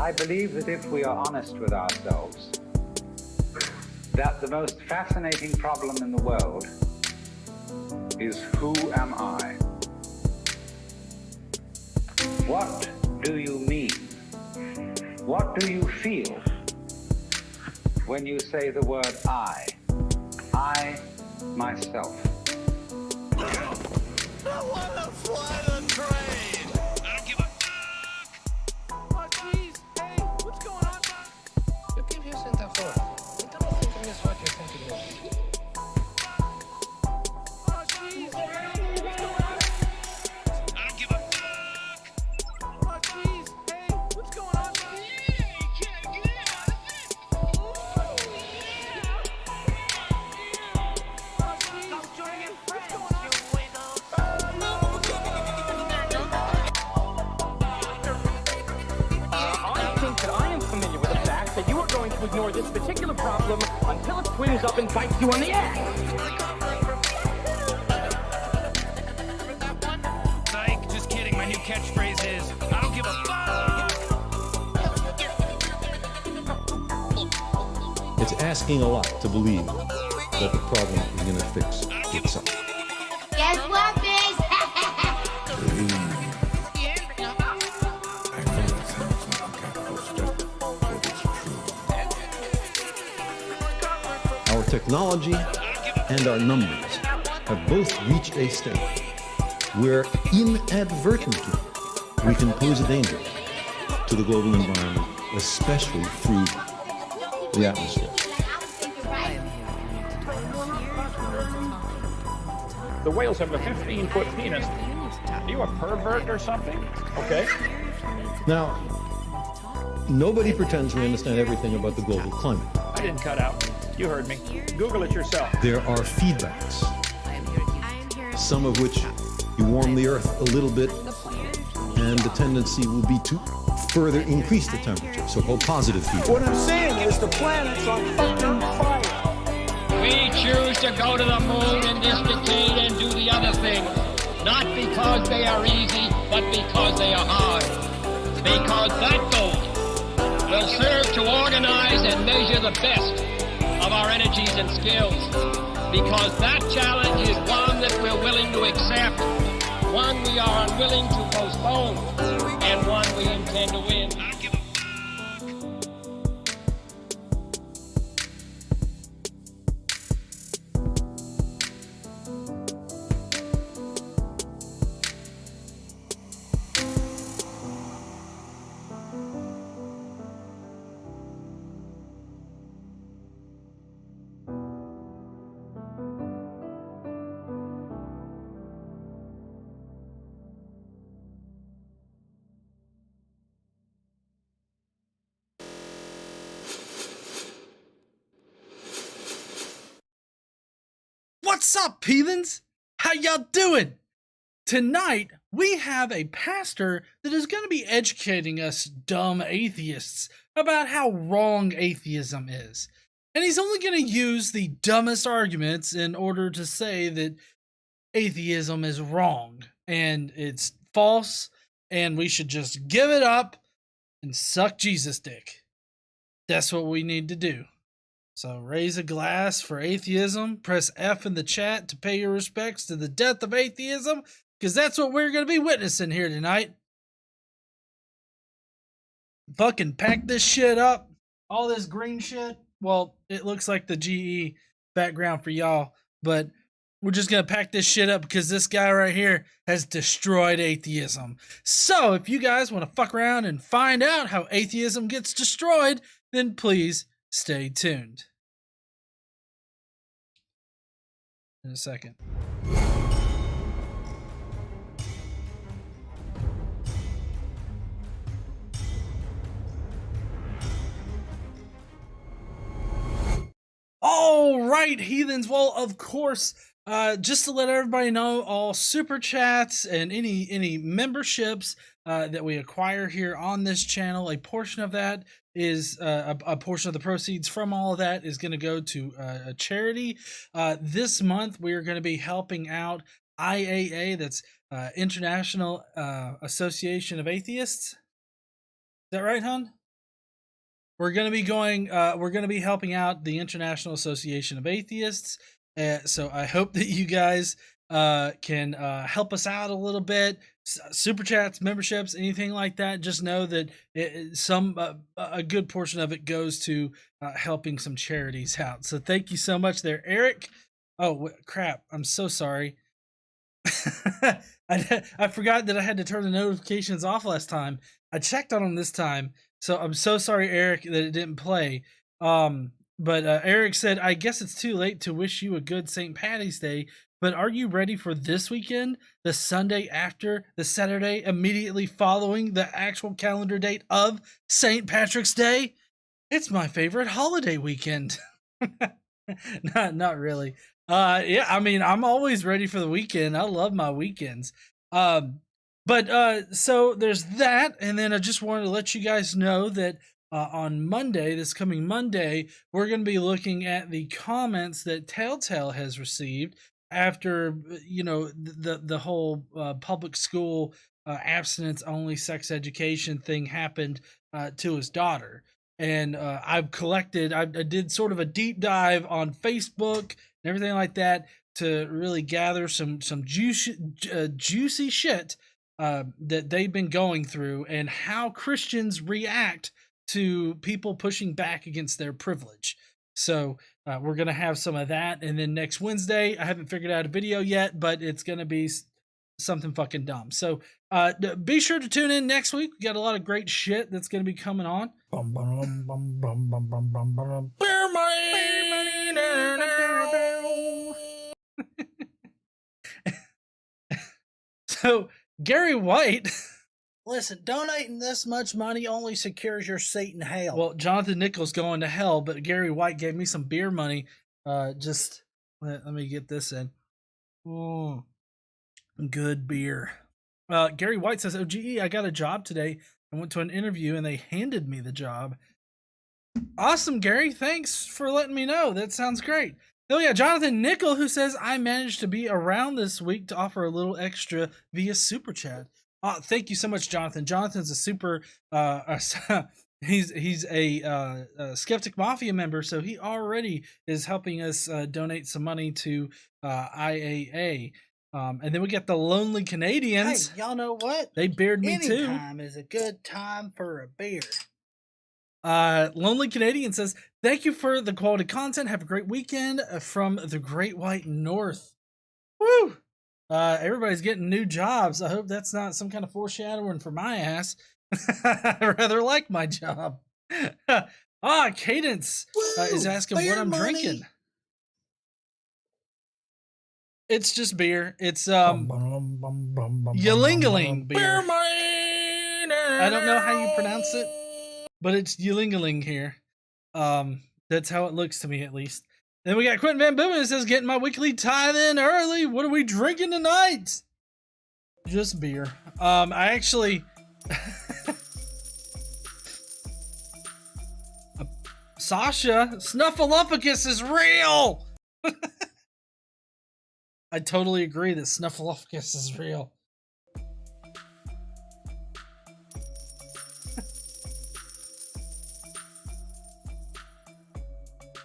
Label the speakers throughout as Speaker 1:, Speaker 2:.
Speaker 1: I believe that if we are honest with ourselves, that the most fascinating problem in the world is who am I? What do you mean? What do you feel when you say the word I myself?
Speaker 2: I wanna fly the train! I don't give a fuck! Oh, jeez. Hey, what's going on, bud?
Speaker 3: You keep using that word. I don't think it is what you think it is.
Speaker 2: Oh, jeez. Hey, what's going on? I don't give a fuck! Oh, jeez. Hey, what's going on, bud? Yeah, you can't get out of it! Oh, yeah! Oh, jeez. Stop joining in, what's going on?
Speaker 4: I think that I am familiar with the fact that you are going to ignore this particular problem until it swings up and bites you on the ass.
Speaker 2: Psych, just kidding. My new catchphrase is, I don't give a fuck!
Speaker 5: It's asking a lot to believe that the problem is going to fix itself.
Speaker 6: Guess what, bitch?
Speaker 5: Our technology and our numbers have both reached a state where inadvertently we can pose a danger to the global environment, especially through the atmosphere.
Speaker 7: The whales have a 15-foot penis. Are you a pervert or something? Okay.
Speaker 5: Now, nobody pretends we understand everything about the global climate.
Speaker 7: I didn't cut out. You heard me. Google it yourself.
Speaker 5: There are feedbacks, some of which you warm the earth a little bit, and the tendency will be to further increase the temperature, so-called positive feedback.
Speaker 8: What I'm saying is the planet's on fucking fire.
Speaker 4: We choose to go to the moon in this decade and do the other things, not because they are easy, but because they are hard. Because that goal will serve to organize and measure the best of our energies and skills. Because that challenge is one that we're willing to accept, one we are unwilling to postpone, and one we intend to win. I don't give a
Speaker 9: What's up, heathens? How y'all doing? Tonight, we have a pastor that is going to be educating us dumb atheists about how wrong atheism is. And he's only going to use the dumbest arguments in order to say that atheism is wrong and it's false and we should just give it up and suck Jesus' dick. That's what we need to do. So raise a glass for atheism, press F in the chat to pay your respects to the death of atheism, because that's what we're going to be witnessing here tonight. Fucking pack this shit up. All this green shit. Well, it looks like the GE background for y'all, but we're just going to pack this shit up because this guy right here has destroyed atheism. So if you guys want to fuck around and find out how atheism gets destroyed, then please stay tuned. In a second. All right, heathens. Well, of course, just to let everybody know, all super chats and any memberships that we acquire here on this channel, a portion of that is a portion of the proceeds from all of that is going to go to a charity. This month, we are going to be helping out IAA, that's International Association of Atheists. Is that right, hon? we're going to be going. We're going to be helping out the International Association of Atheists. So I hope that you guys can help us out a little bit. Super chats, memberships, anything like that. Just know that a good portion of it goes to helping some charities out. So thank you so much there, Eric. Oh crap! I'm so sorry. I forgot that I had to turn the notifications off last time. I checked on them this time, so I'm so sorry, Eric, that it didn't play. But Eric said, I guess it's too late to wish you a good St. Patty's Day, but are you ready for this weekend, the Sunday after, the Saturday immediately following the actual calendar date of St. Patrick's Day? It's my favorite holiday weekend. Not really. Yeah, I mean, I'm always ready for the weekend. I love my weekends. But so there's that, and then I just wanted to let you guys know that on Monday, this coming Monday, we're going to be looking at the comments that Telltale has received after the whole public school abstinence only sex education thing happened to his daughter. And I did sort of a deep dive on Facebook and everything like that to really gather some juicy shit that they've been going through and how Christians react to people pushing back against their privilege. So we're going to have some of that. And then next Wednesday, I haven't figured out a video yet, but it's going to be something fucking dumb. So be sure to tune in next week. We got a lot of great shit that's going to be coming on. So Gary White,
Speaker 8: Listen, donating this much money only secures your seat in hell.
Speaker 9: well, Jonathan Nichols going to hell, but Gary White gave me some beer money. Just let me get this in. Oh, good beer. Gary White says, "Oh, GE, I got a job today. I went to an interview and they handed me the job." Awesome, Gary. Thanks for letting me know. That sounds great. Oh yeah, Jonathan Nickel, who says, I managed to be around this week to offer a little extra via Super Chat. Thank you so much, Jonathan. Jonathan's a super, he's a Skeptic Mafia member, so he already is helping us donate some money to IAA. And then we got the Lonely Canadians.
Speaker 8: Hey, y'all know what?
Speaker 9: They beard me too.
Speaker 8: Anytime is a good time for a beer.
Speaker 9: Lonely Canadian says, thank you for the quality content. Have a great weekend from the Great White North. Woo! Everybody's getting new jobs. I hope that's not some kind of foreshadowing for my ass. I rather like my job. Cadence is asking what I'm drinking. It's just beer. It's Ylingaling beer. I don't know how you pronounce it, but it's Ylingaling here. That's how it looks to me, at least. Then we got Quentin Van Boomen that says, getting my weekly tithe in early. What are we drinking tonight? Just beer. I actually... Sasha, Snuffleupagus is real! I totally agree that Snuffleupagus is real.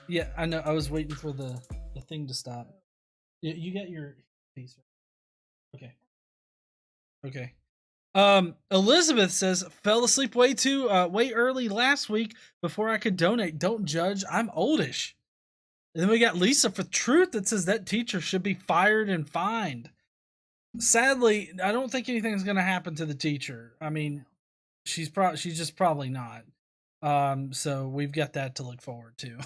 Speaker 9: Yeah, I know. I was waiting for the thing to stop. You got your piece. Okay. Okay. Elizabeth says, fell asleep way early last week before I could donate. Don't judge. I'm oldish. And then we got Lisa for Truth that says that teacher should be fired and fined. Sadly, I don't think anything's going to happen to the teacher. I mean, she's just probably not. So we've got that to look forward to.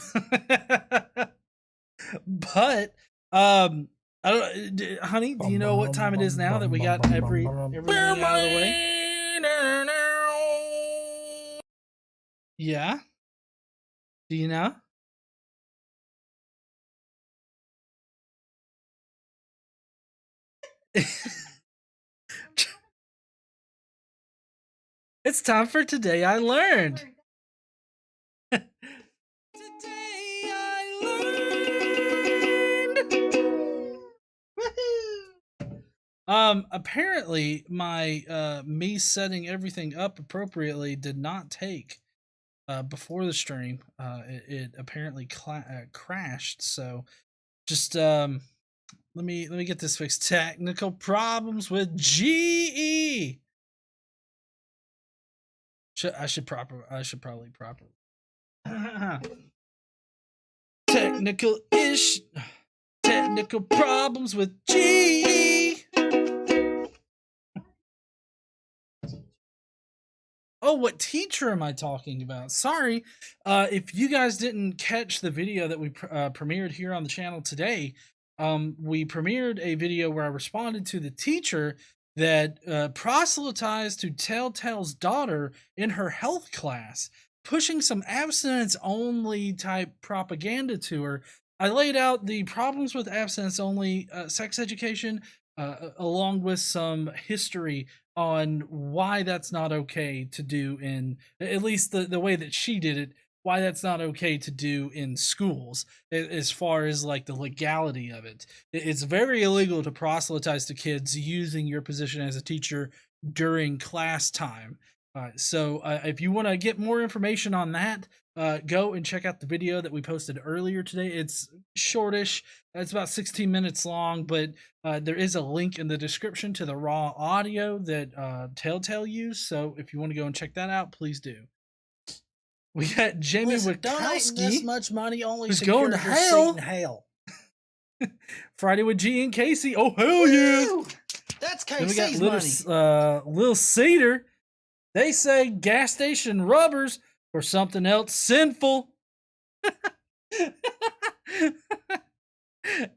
Speaker 9: But I don't, honey, do you know what time it is now that we got everything out of the way? Yeah. Do you know? It's time for Today I Learned. Today I learned. Woohoo! Apparently my me setting everything up appropriately did not take before the stream. It apparently crashed. So just let me get this fixed. Technical problems with GE. I should probably properly. Technical problems with GE. Oh, what teacher am I talking about? Sorry, if you guys didn't catch the video that we premiered here on the channel today, we premiered a video where I responded to the teacher that proselytized to Telltale's daughter in her health class, pushing some abstinence-only type propaganda to her. I laid out the problems with abstinence-only sex education, along with some history on why that's not okay to do in, at least the way that she did it, why that's not okay to do in schools, as far as like the legality of it. It's very illegal to proselytize to kids using your position as a teacher during class time. So if you want to get more information on that, go and check out the video that we posted earlier today. It's shortish. It's about 16 minutes long, but there is a link in the description to the raw audio that Telltale used. So if you want to go and check that out, please do. We got Jamie
Speaker 8: Donating this much money only
Speaker 9: who's
Speaker 8: secures
Speaker 9: going to
Speaker 8: your
Speaker 9: hell.
Speaker 8: seat in hell.
Speaker 9: Friday with G and Casey. Oh, hell yeah.
Speaker 8: Woo! That's
Speaker 9: Then we got
Speaker 8: Casey's money.
Speaker 9: Little Cedar. They say gas station rubbers or something else sinful.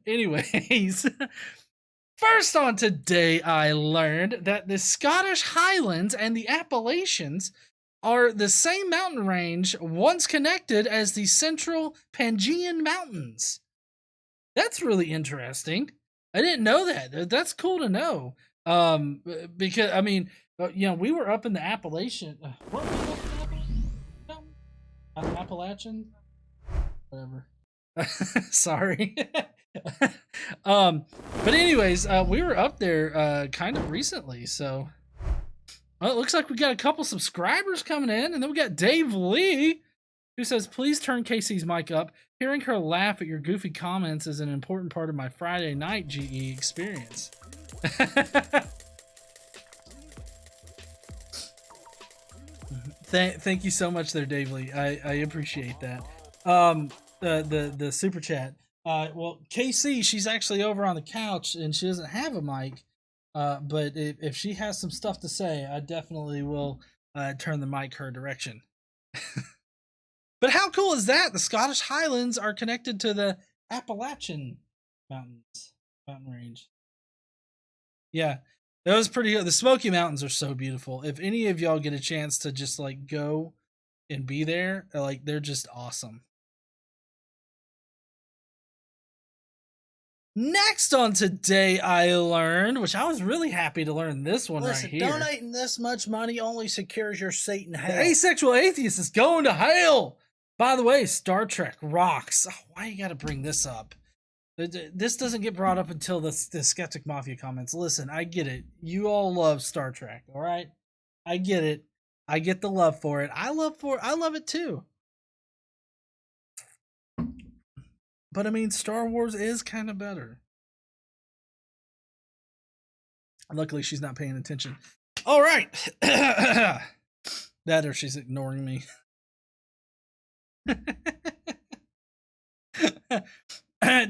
Speaker 9: Anyways, first on today, I learned that the Scottish Highlands and the Appalachians are the same mountain range once connected as the Central Pangaean Mountains. That's really interesting. I didn't know that. That's cool to know. Because, I mean, we were up in the Appalachian. What was Appalachian? Whatever. Sorry. But anyways, we were up there kind of recently, so well, it looks like we got a couple subscribers coming in, and then we got Dave Lee, who says, please turn Casey's mic up. Hearing her laugh at your goofy comments is an important part of my Friday night GE experience. Thank you so much there, Dave Lee. I appreciate that. The super chat. Well, KC, she's actually over on the couch and she doesn't have a mic. But if she has some stuff to say, I definitely will turn the mic her direction. But how cool is that? The Scottish Highlands are connected to the Appalachian mountain range. Yeah, that was pretty good. The Smoky Mountains are so beautiful. If any of y'all get a chance to just like go and be there, like they're just awesome. Next on today, I learned, which I was really happy to learn this one right here.
Speaker 8: Donating this much money only secures your seat in hell.
Speaker 9: The asexual atheist is going to hell. By the way, Star Trek rocks. Oh, why you got to bring this up? This doesn't get brought up until the Skeptic Mafia comments. Listen, I get it. You all love Star Trek, all right? I get it. I get the love for it. I love it too. But I mean, Star Wars is kind of better. Luckily, she's not paying attention. All right. That or she's ignoring me.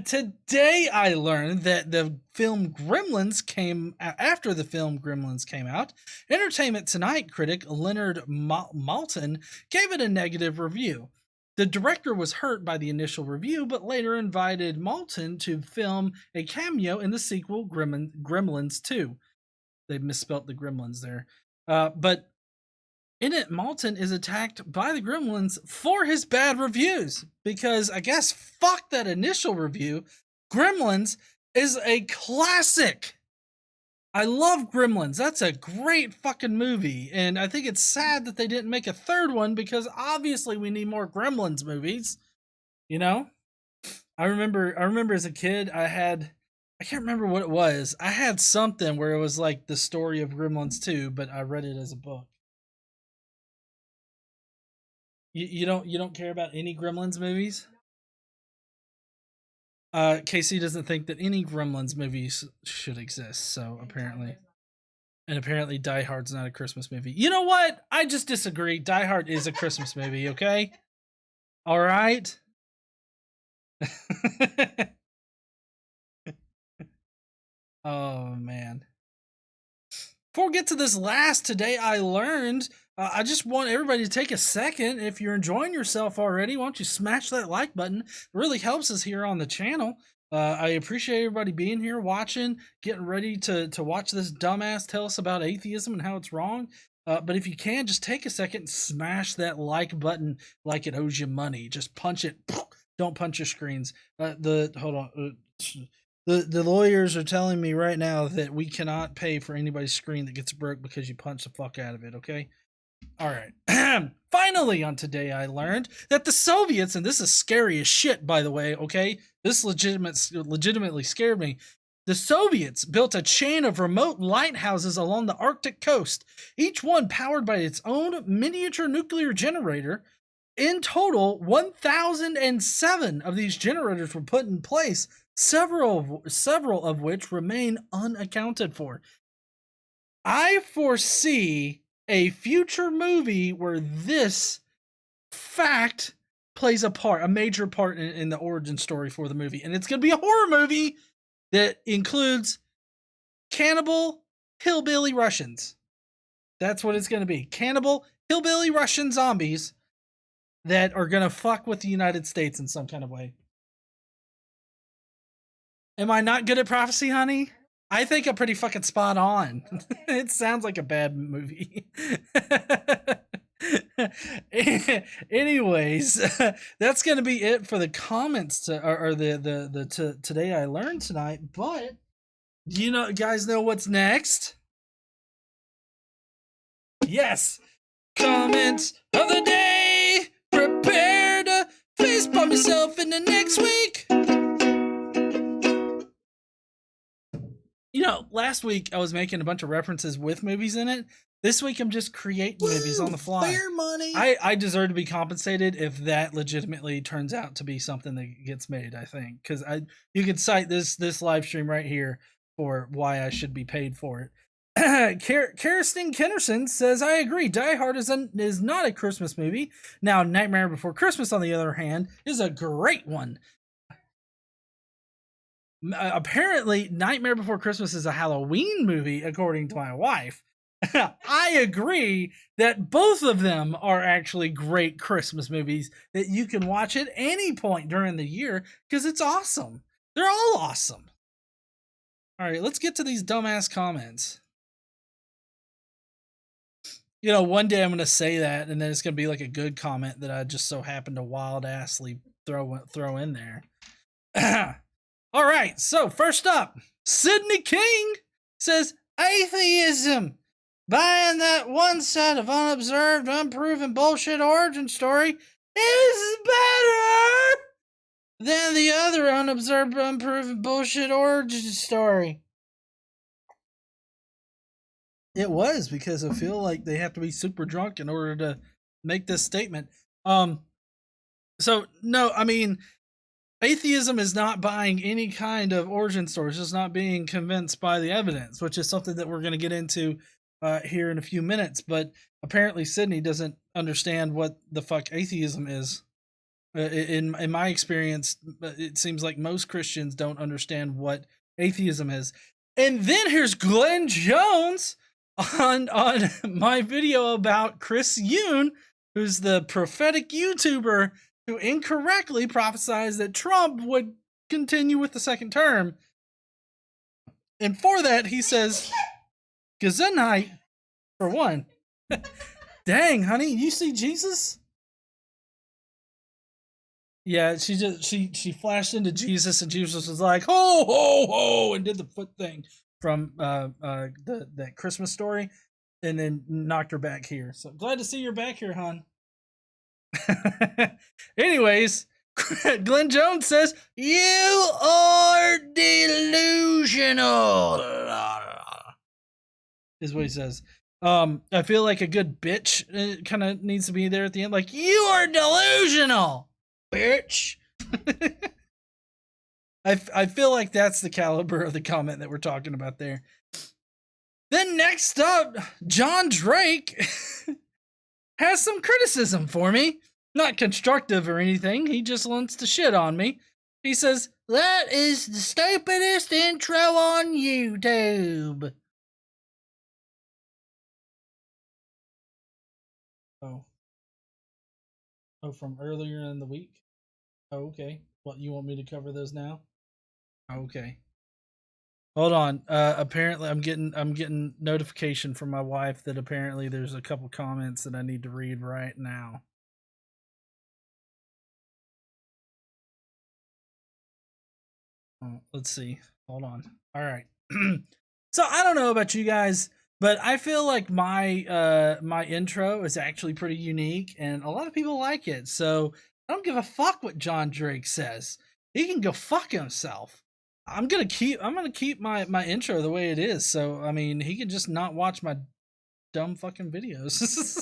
Speaker 9: Today, I learned that the film Gremlins after the film Gremlins came out. Entertainment Tonight critic Leonard Maltin gave it a negative review. The director was hurt by the initial review, but later invited Maltin to film a cameo in the sequel Gremlins 2. They misspelt the Gremlins there. But in it, Maltin is attacked by the Gremlins for his bad reviews. Because, I guess, fuck that initial review. Gremlins is a classic. I love Gremlins. That's a great fucking movie. And I think it's sad that they didn't make a third one because obviously we need more Gremlins movies. You know? I remember as a kid I can't remember what it was. I had something where it was like the story of Gremlins 2, but I read it as a book. You don't care about any Gremlins movies? Casey doesn't think that any Gremlins movies should exist, so apparently. And apparently Die Hard's not a Christmas movie. You know what? I just disagree. Die Hard is a Christmas movie, okay? All right? Oh, man. Before we get to this last Today I Learned, I just want everybody to take a second. If you're enjoying yourself already, why don't you smash that like button? It really helps us here on the channel. I appreciate everybody being here, watching, getting ready to watch this dumbass tell us about atheism and how it's wrong. But if you can, just take a second and smash that like button like it owes you money. Just punch it. Don't punch your screens. Hold on. The lawyers are telling me right now that we cannot pay for anybody's screen that gets broke because you punch the fuck out of it, okay? All right. Finally, on Today I Learned that the Soviets, and this is scary as shit, by the way, okay? This legitimately scared me. The Soviets built a chain of remote lighthouses along the Arctic coast, each one powered by its own miniature nuclear generator. In total, 1,007 of these generators were put in place, several of which remain unaccounted for. I foresee a future movie where this fact plays a major part in the origin story for the movie. And it's going to be a horror movie that includes cannibal hillbilly Russians. That's what it's going to be. Cannibal hillbilly Russian zombies that are going to fuck with the United States in some kind of way. Am I not good at prophecy, honey? I think I'm pretty fucking spot on. It sounds like a bad movie. Anyways, that's going to be it for the comments Today I Learned tonight. But do you guys know what's next? Yes, comments of the day. Prepare to facepalm yourself in the next week. Last week I was making a bunch of references with movies in it. This week I'm just creating movies on the fly.
Speaker 8: Bear money.
Speaker 9: I deserve to be compensated if that legitimately turns out to be something that gets made, I think. Because you could cite this live stream right here for why I should be paid for it. Kirsten Kennerson says, I agree. Die Hard is not a Christmas movie. Now, Nightmare Before Christmas, on the other hand, is a great one. Apparently, Nightmare Before Christmas is a Halloween movie, according to my wife. I agree that both of them are actually great Christmas movies that you can watch at any point during the year because it's awesome. They're all awesome. All right, let's get to these dumbass comments. One day I'm going to say that, and then it's going to be like a good comment that I just so happen to wild-assly throw in there. All right, so first up, Sydney King says, atheism. Buying that one set of unobserved, unproven bullshit origin story is better than the other unobserved, unproven bullshit origin story. It was, because I feel like they have to be super drunk in order to make this statement. So, no, I mean, atheism is not buying any kind of origin story. It's just not being convinced by the evidence, which is something that we're going to get into here in a few minutes. But apparently Sydney doesn't understand what the fuck atheism is. In my experience, it seems like most Christians don't understand what atheism is. And then here's Glenn Jones on my video about Chris Yoon, who's the prophetic YouTuber who incorrectly prophesied that Trump would continue with the second term. And for that, he says, Gesundheit, for one. Dang, honey, you see Jesus? Yeah, she flashed into Jesus, and Jesus was like, ho, ho, ho, and did the foot thing from that Christmas story, and then knocked her back here. So glad to see you're back here, hon. Anyways, Glenn Jones says, you are delusional, is what he says. I feel like a good bitch kind of needs to be there at the end. Like, you are delusional, bitch. I feel like that's the caliber of the comment that we're talking about there. Then next up, John Drake has some criticism for me. Not constructive or anything. He just wants to shit on me. He says, that is the stupidest intro on YouTube. Oh, from earlier in the week? Oh, okay. What, you want me to cover those now? Okay. Hold on. Apparently I'm getting notification from my wife that apparently there's a couple comments that I need to read right now. Oh, let's see. Hold on. All right. So I don't know about you guys, but I feel like my my intro is actually pretty unique and a lot of people like it. So I don't give a fuck what John Drake says. He can go fuck himself. I'm gonna keep my intro the way it is. So I mean, he can just not watch my dumb fucking videos.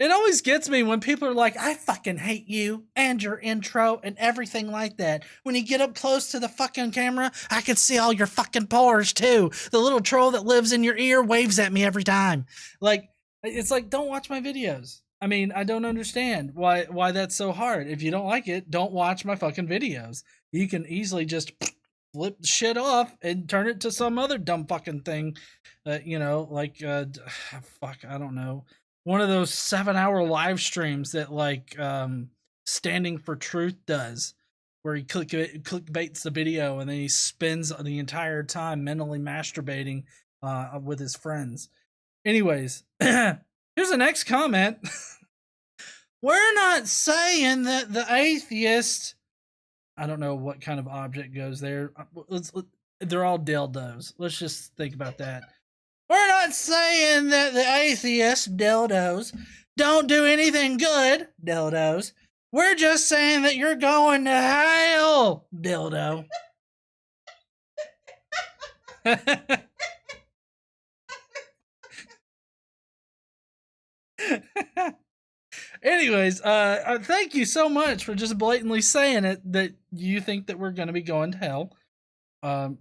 Speaker 9: It always gets me when people are like, I fucking hate you and your intro and everything like that. When you get up close to the fucking camera, I can see all your fucking pores too. The little troll that lives in your ear waves at me every time. Like, it's like, don't watch my videos. I mean, I don't understand why that's so hard. If you don't like it, don't watch my fucking videos. You can easily just flip shit off and turn it to some other dumb fucking thing. You know, like, fuck, I don't know. One of those 7-hour live streams that like Standing for Truth does, where he clickbaits the video and then he spends the entire time mentally masturbating with his friends. Anyways, here's the next comment. We're not saying that the atheist, I don't know what kind of object goes there. They're all dildos. Let's just think about that. We're not saying that the atheist dildos don't do anything good, dildos. We're just saying that you're going to hell, dildo. Anyways, thank you so much for just blatantly saying it that you think that we're going to be going to hell.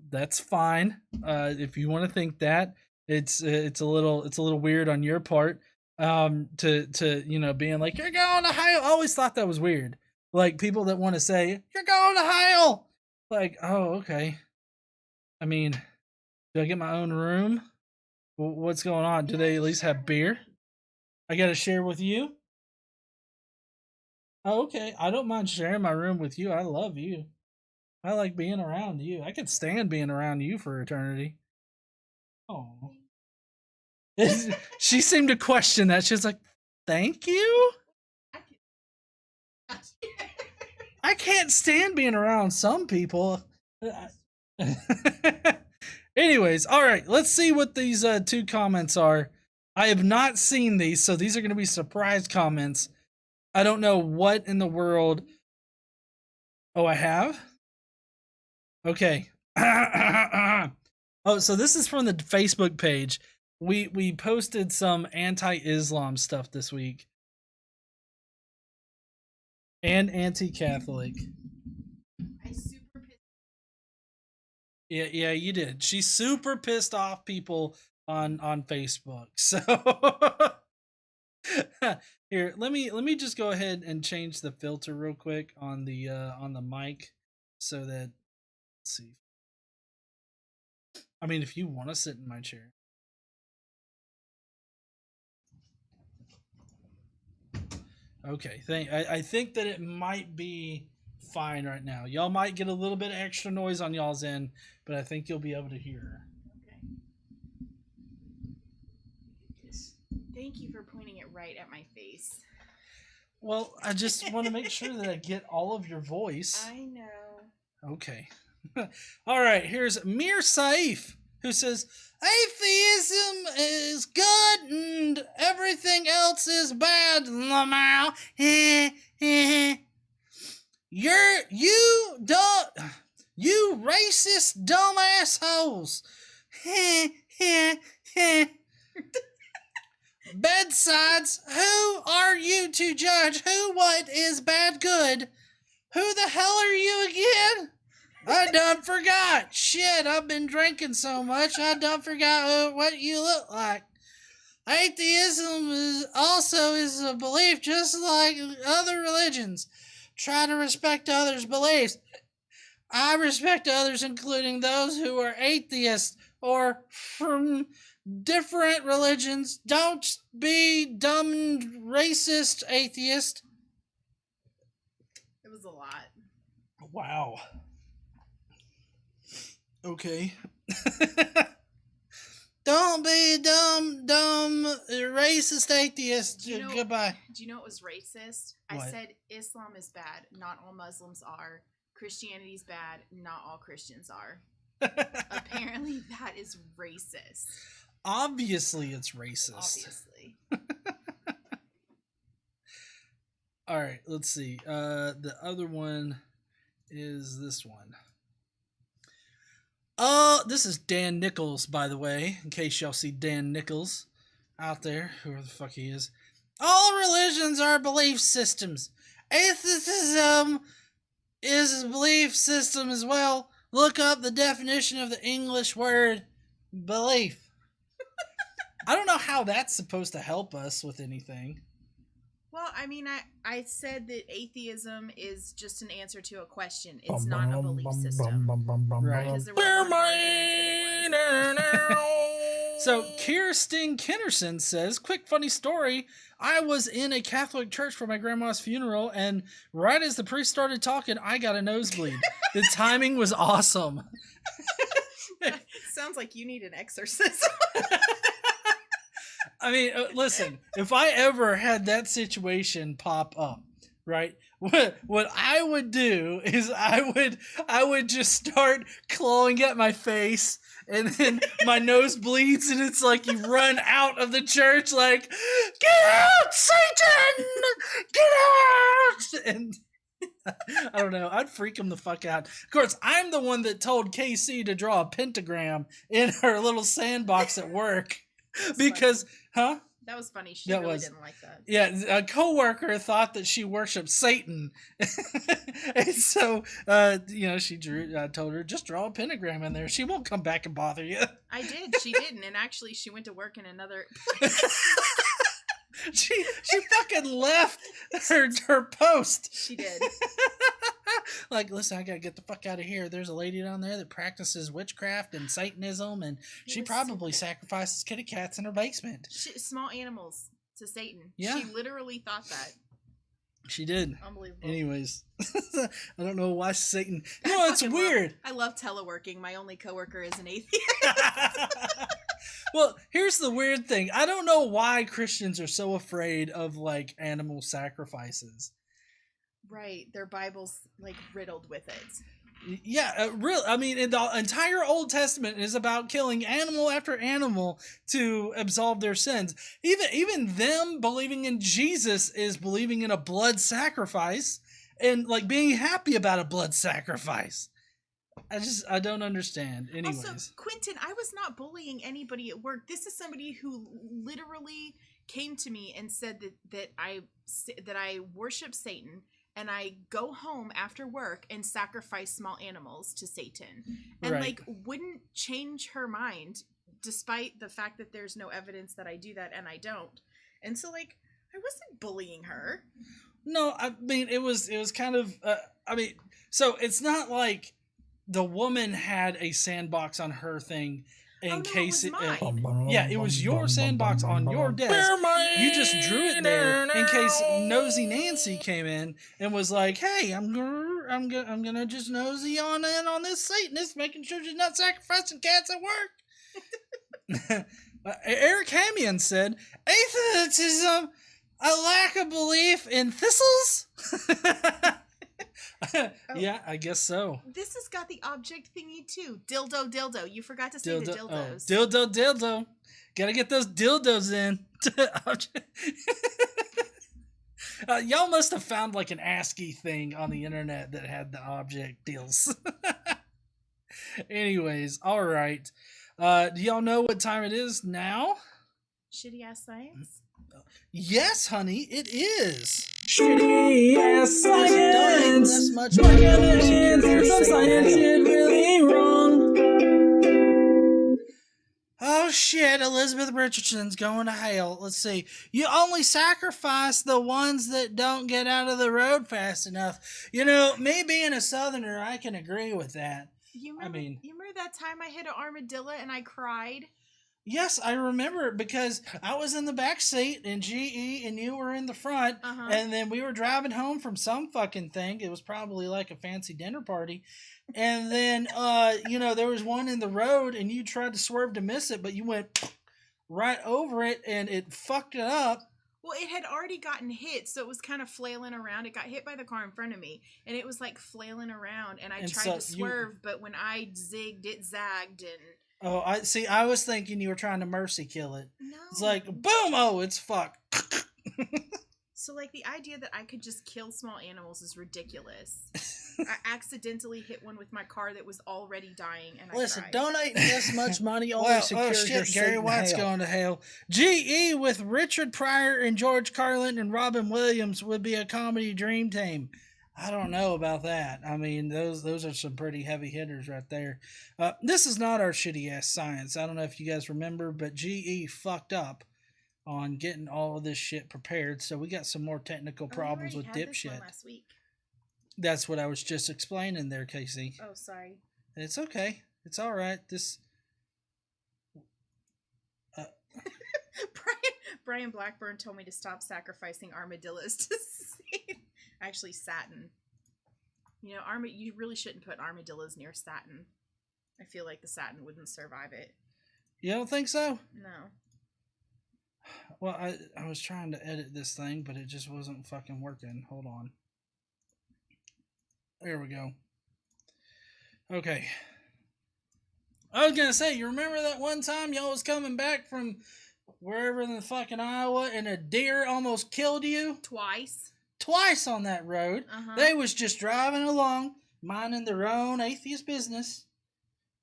Speaker 9: That's fine. If you want to think that. It's a little weird on your part to you know, being like, you're going to hell. I always thought that was weird. Like, people that want to say you're going to hell. Like, oh, okay. I mean, do I get my own room? What's going on? Do they at least have beer? I got to share with you? Oh, okay. I don't mind sharing my room with you. I love you. I like being around you. I could stand being around you for eternity. Oh, she seemed to question that. She was like, "Thank you." I can't stand being around some people. Anyways, all right. Let's see what these two comments are. I have not seen these, so these are going to be surprise comments. I don't know what in the world. Oh, I have. Okay. Oh, so this is from the Facebook page. We posted some anti-Islam stuff this week. And anti-Catholic.
Speaker 6: I super pissed.
Speaker 9: Yeah, you did. She's super pissed off people on Facebook. So here, let me just go ahead and change the filter real quick on the mic so that, let's see. I mean, if you want to sit in my chair. Okay, I think that it might be fine right now. Y'all might get a little bit of extra noise on y'all's end, but I think you'll be able to hear her.
Speaker 6: Okay. Thank you for pointing it right at my face.
Speaker 9: Well, I just want to make sure that I get all of your voice.
Speaker 6: I know.
Speaker 9: Okay. All right, here's Mir Saif, who says, atheism is good and everything else is bad, Lamau. You racist dumb assholes. Bedsides, who are you to judge who what is bad good? Who the hell are you again? I done forgot. Shit, I've been drinking so much, I done forgot what you look like. Atheism is a belief just like other religions. Try to respect others' beliefs. I respect others, including those who are atheists or from different religions. Don't be dumb and racist, atheist.
Speaker 6: It was a lot.
Speaker 9: Wow. Okay. Don't be dumb, racist atheist. Goodbye.
Speaker 6: Do you know what was racist?
Speaker 9: What?
Speaker 6: I said Islam is bad. Not all Muslims are. Christianity's bad. Not all Christians are. Apparently, that is racist.
Speaker 9: Obviously, it's racist.
Speaker 6: Obviously.
Speaker 9: All right, let's see. The other one is this one. This is Dan Nichols, by the way, in case y'all see Dan Nichols out there, whoever the fuck he is. All religions are belief systems. Atheism is a belief system as well. Look up the definition of the English word belief. I don't know how that's supposed to help us with anything.
Speaker 6: Well, I mean, I said that atheism is just an answer to a question. It's not a belief system.
Speaker 9: Right.
Speaker 6: Because there were other arguments that it was.
Speaker 9: So, Kirsten Kinnerson says, quick funny story. I was in a Catholic church for my grandma's funeral, and right as the priest started talking, I got a nosebleed. The timing was awesome.
Speaker 6: Sounds like you need an exorcism.
Speaker 9: I mean, listen, if I ever had that situation pop up, right, what I would do is I would just start clawing at my face, and then my nose bleeds, and it's like you run out of the church like, get out, Satan! Get out! And I don't know, I'd freak him the fuck out. Of course, I'm the one that told Casey to draw a pentagram in her little sandbox at work. Because, huh?
Speaker 6: That was funny. She really didn't like that.
Speaker 9: Yeah, a coworker thought that she worshipped Satan, and so she drew. I told her just draw a pentagram in there. She won't come back and bother you.
Speaker 6: I did. She didn't, and actually, she went to work in another.
Speaker 9: She fucking left her post.
Speaker 6: She did.
Speaker 9: Like, listen, I gotta get the fuck out of here. There's a lady down there that practices witchcraft and Satanism, and she probably sacrifices kitty cats in her basement.
Speaker 6: Small animals to Satan.
Speaker 9: Yeah.
Speaker 6: She literally thought that.
Speaker 9: She did.
Speaker 6: Unbelievable.
Speaker 9: Anyways, I don't know why Satan. You know, it's weird.
Speaker 6: I love teleworking. My only coworker is an atheist.
Speaker 9: Well, here's the weird thing. I don't know why Christians are so afraid of like animal sacrifices.
Speaker 6: Right, their Bible's like riddled with it.
Speaker 9: Yeah, real. I mean, the entire Old Testament is about killing animal after animal to absolve their sins. Even them believing in Jesus is believing in a blood sacrifice and like being happy about a blood sacrifice. I don't understand. Anyways,
Speaker 6: Also, Quentin, I was not bullying anybody at work. This is somebody who literally came to me and said that I worship Satan. And I go home after work and sacrifice small animals to Satan. And like wouldn't change her mind despite the fact that there's no evidence that I do that and I don't. And so like I wasn't bullying her.
Speaker 9: No, I mean it was kind of so it's not like the woman had a sandbox on her thing in case
Speaker 6: it was mine.
Speaker 9: it was your sandbox on your desk. You just drew it there in case Nosy Nancy came in and was like, "Hey, I'm gonna just nosy on in on this Satanist, making sure she's not sacrificing cats at work." Eric Hamian said, "Atheism, a lack of belief in thistles." Yeah, I guess so.
Speaker 6: This has got the object thingy too. Dildo. You forgot to say the dildos.
Speaker 9: Dildo. Gotta get those dildos in. Y'all must have found like an ASCII thing on the internet that had the object deals. Anyways, all right. Do y'all know what time it is now?
Speaker 6: Shitty ass science.
Speaker 9: Yes, honey, it is.
Speaker 8: Shitty ass science.
Speaker 3: This much
Speaker 8: Look
Speaker 3: money
Speaker 8: at
Speaker 3: only
Speaker 8: it,
Speaker 3: secures your
Speaker 8: some
Speaker 3: safe
Speaker 8: science
Speaker 3: hail.
Speaker 8: is really wrong.
Speaker 9: Oh shit, Elizabeth Richardson's going to hell. Let's see. You only sacrifice the ones that don't get out of the road fast enough. You know, me being a southerner, I can agree with that.
Speaker 6: You remember that time I hit an armadillo and I cried?
Speaker 9: Yes, I remember it because I was in the back seat in GE and you were in the front.
Speaker 6: Uh-huh.
Speaker 9: And then we were driving home from some fucking thing. It was probably like a fancy dinner party. And then, there was one in the road and you tried to swerve to miss it, but you went right over it and it fucked it up.
Speaker 6: Well, it had already gotten hit, so it was kind of flailing around. It got hit by the car in front of me, and it was like flailing around, and I tried to swerve, but when I zigged, it zagged, and...
Speaker 9: Oh, I was thinking you were trying to mercy kill it.
Speaker 6: No.
Speaker 9: It's like, boom, oh, it's fucked.
Speaker 6: So, like, the idea that I could just kill small animals is ridiculous. I accidentally hit one with my car that was already dying, and
Speaker 3: Listen,
Speaker 6: I cried.
Speaker 3: donating this much money only secures your
Speaker 9: Gary
Speaker 3: Satan
Speaker 9: White's
Speaker 3: hail.
Speaker 9: going to hell. GE with Richard Pryor and George Carlin and Robin Williams would be a comedy dream team. I don't know about that. I mean, those are some pretty heavy hitters right there. This is not our shitty ass science. I don't know if you guys remember, but GE fucked up on getting all of this shit prepared. So we got some more technical problems with dipshit.
Speaker 6: Last week.
Speaker 9: That's what I was just explaining there, Casey.
Speaker 6: Oh, sorry.
Speaker 9: It's okay. It's all right.
Speaker 6: Brian Blackburn told me to stop sacrificing armadillos to Satan. Actually, satin. You know, you really shouldn't put armadillos near satin. I feel like the satin wouldn't survive it.
Speaker 9: You don't think so?
Speaker 6: No.
Speaker 9: Well, I was trying to edit this thing, but it just wasn't fucking working. Hold on. There we go. Okay. I was gonna say, you remember that one time y'all was coming back from wherever in the fucking Iowa and a deer almost killed you? Twice on that road.
Speaker 6: Uh-huh.
Speaker 9: They was just driving along, minding their own atheist business.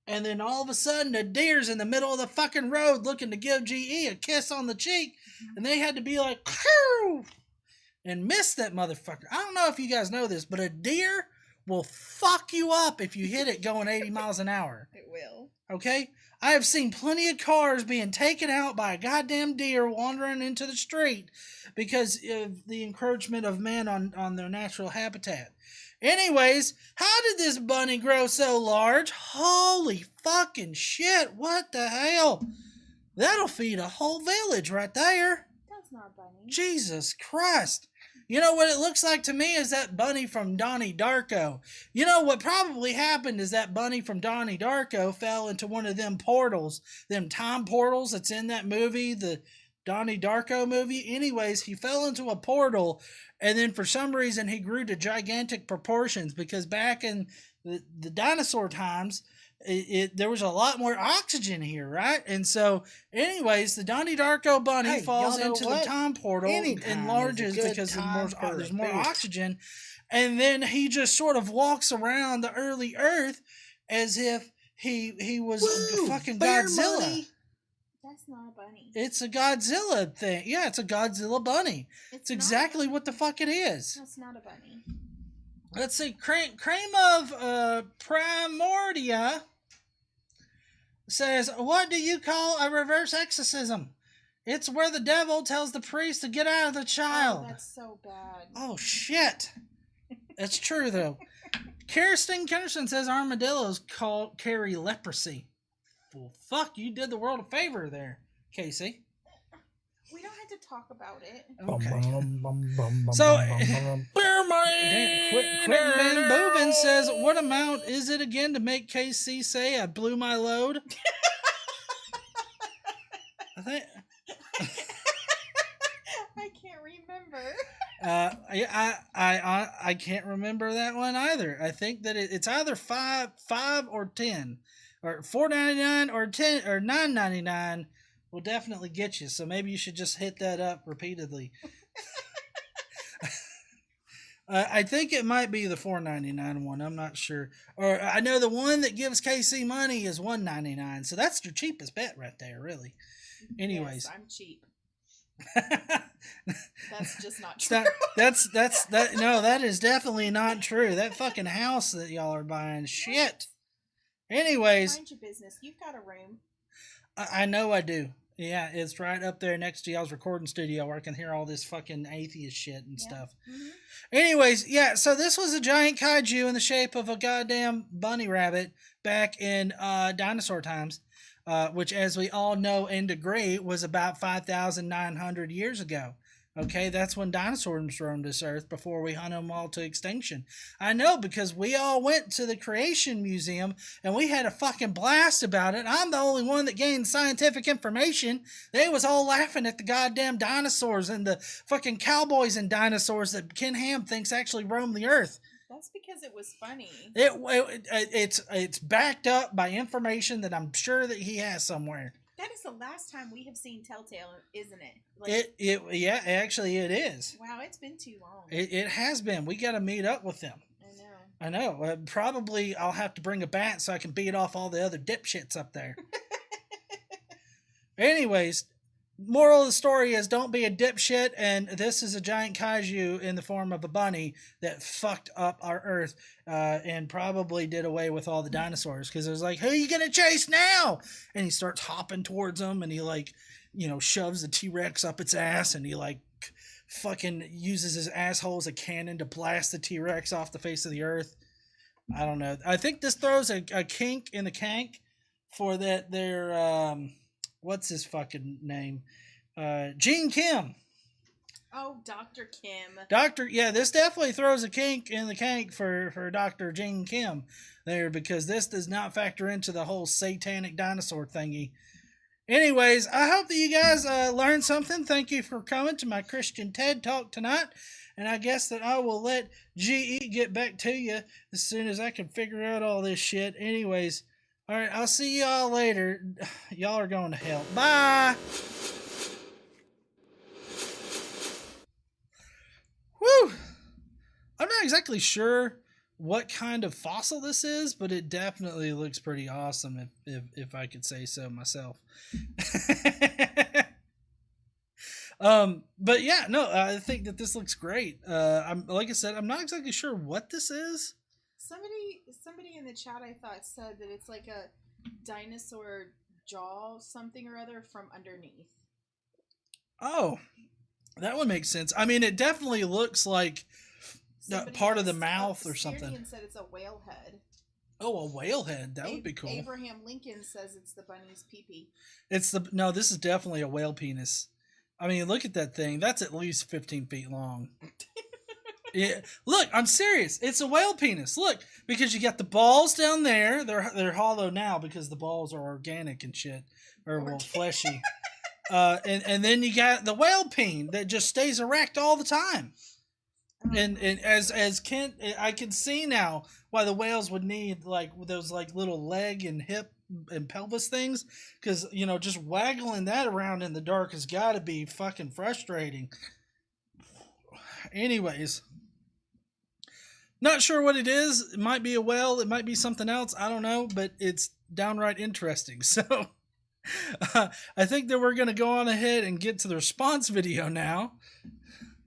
Speaker 9: And then all of a sudden, a deer's in the middle of the fucking road looking to give GE a kiss on the cheek. And they had to be like, "Crew!" and miss that motherfucker. I don't know if you guys know this, but a deer will fuck you up if you hit it going 80 miles an hour.
Speaker 6: It will.
Speaker 9: Okay? I have seen plenty of cars being taken out by a goddamn deer wandering into the street because of the encroachment of men on their natural habitat. Anyways, how did this bunny grow so large? Holy fucking shit, what the hell? That'll feed a whole village right there.
Speaker 6: That's not a bunny.
Speaker 9: Jesus Christ. You know what it looks like to me is that bunny from Donnie Darko. You know what probably happened is that bunny from Donnie Darko fell into one of them portals, them time portals that's in that movie, the Donnie Darko movie. Anyways, he fell into a portal, and then for some reason he grew to gigantic proportions because back in the dinosaur times, there was a lot more oxygen here, right? And so, anyways, the Donnie Darko bunny falls into the time portal, enlarges because there's more oxygen, and then he just sort of walks around the early Earth as if he was fucking Godzilla.
Speaker 6: Money. That's not a bunny.
Speaker 9: It's a Godzilla thing. Yeah, it's a Godzilla bunny. It's exactly what the fuck it is.
Speaker 6: That's not a bunny.
Speaker 9: Let's see. Cream of Primordia says, what do you call a reverse exorcism? It's where the devil tells the priest to get out of the child.
Speaker 6: Oh, that's so bad.
Speaker 9: Oh, shit. That's true, though. Kirsten Kennerson says armadillos carry leprosy. Well, fuck, you did the world a favor there, Casey.
Speaker 6: We don't have to talk about it.
Speaker 9: Okay. So, Quentin Boven says, what amount is it again to make KC say I blew my load? I think...
Speaker 6: I can't remember.
Speaker 9: I can't remember that one either. I think that it's either five or 10, or $4.99 or 10 or $9.99 will definitely get you. So maybe you should just hit that up repeatedly. I think it might be the $4.99 one. I'm not sure. Or I know the one that gives KC money is $1.99. So that's your cheapest bet right there, really. Anyways,
Speaker 6: Yes, I'm cheap. That's just not true.
Speaker 9: No, that is definitely not true. That fucking house that y'all are buying, shit. Anyways,
Speaker 6: Mind your business. You've got a room.
Speaker 9: I know I do. Yeah, it's right up there next to y'all's recording studio where I can hear all this fucking atheist shit and stuff.
Speaker 6: Mm-hmm.
Speaker 9: Anyways, yeah, so this was a giant kaiju in the shape of a goddamn bunny rabbit back in dinosaur times, which, as we all know and agree, was about 5,900 years ago. Okay, that's when dinosaurs roamed this earth before we hunted them all to extinction. I know, because we all went to the Creation Museum and we had a fucking blast about it. I'm the only one that gained scientific information. They was all laughing at the goddamn dinosaurs and the fucking cowboys and dinosaurs that Ken Ham thinks actually roamed the earth.
Speaker 6: That's because it was funny.
Speaker 9: It's backed up by information that I'm sure that he has somewhere.
Speaker 6: That is the last time we have seen Telltale, isn't it?
Speaker 9: Yeah, actually it is.
Speaker 6: Wow, it's been too long.
Speaker 9: It has been. We got to meet up with them. I know. Probably I'll have to bring a bat so I can beat off all the other dipshits up there. Anyways, moral of the story is don't be a dipshit, and this is a giant kaiju in the form of a bunny that fucked up our earth and probably did away with all the dinosaurs, because it was like, who are you gonna chase now? And he starts hopping towards them, and he shoves the T-Rex up its ass, and he fucking uses his asshole as a cannon to blast the T-Rex off the face of the earth. I don't know. I think this throws a kink in the kank for their what's his fucking name? Gene Kim.
Speaker 6: Oh, Dr. Kim.
Speaker 9: This definitely throws a kink in the kank for Dr. Gene Kim there, because this does not factor into the whole satanic dinosaur thingy. Anyways, I hope that you guys learned something. Thank you for coming to my Christian TED Talk tonight. And I guess that I will let GE get back to you as soon as I can figure out all this shit. Anyways, all right, I'll see y'all later. Y'all are going to hell. Bye. Woo! I'm not exactly sure what kind of fossil this is, but it definitely looks pretty awesome, if I could say so myself. But yeah, no, I think that this looks great. Like I said, I'm not exactly sure what this is.
Speaker 6: Somebody in the chat, I thought, said that it's like a dinosaur jaw something or other from underneath.
Speaker 9: Oh, that would make sense. I mean, it definitely looks like part of the mouth or something.
Speaker 6: Somebody said it's a whale head.
Speaker 9: Oh, a whale head. That would be cool.
Speaker 6: Abraham Lincoln says it's the bunny's pee-pee.
Speaker 9: No, this is definitely a whale penis. I mean, look at that thing. That's at least 15 feet long. Yeah, look, I'm serious. It's a whale penis. Look, because you got the balls down there. They're hollow now because the balls are organic and shit, or fleshy. And then you got the whale peen that just stays erect all the time. And as Kent, I can see now why the whales would need those little leg and hip and pelvis things, because just waggling that around in the dark has got to be fucking frustrating. Anyways, not sure what it is. It might be a whale, it might be something else, I don't know, but it's downright interesting. So I think that we're going to go on ahead and get to the response video now.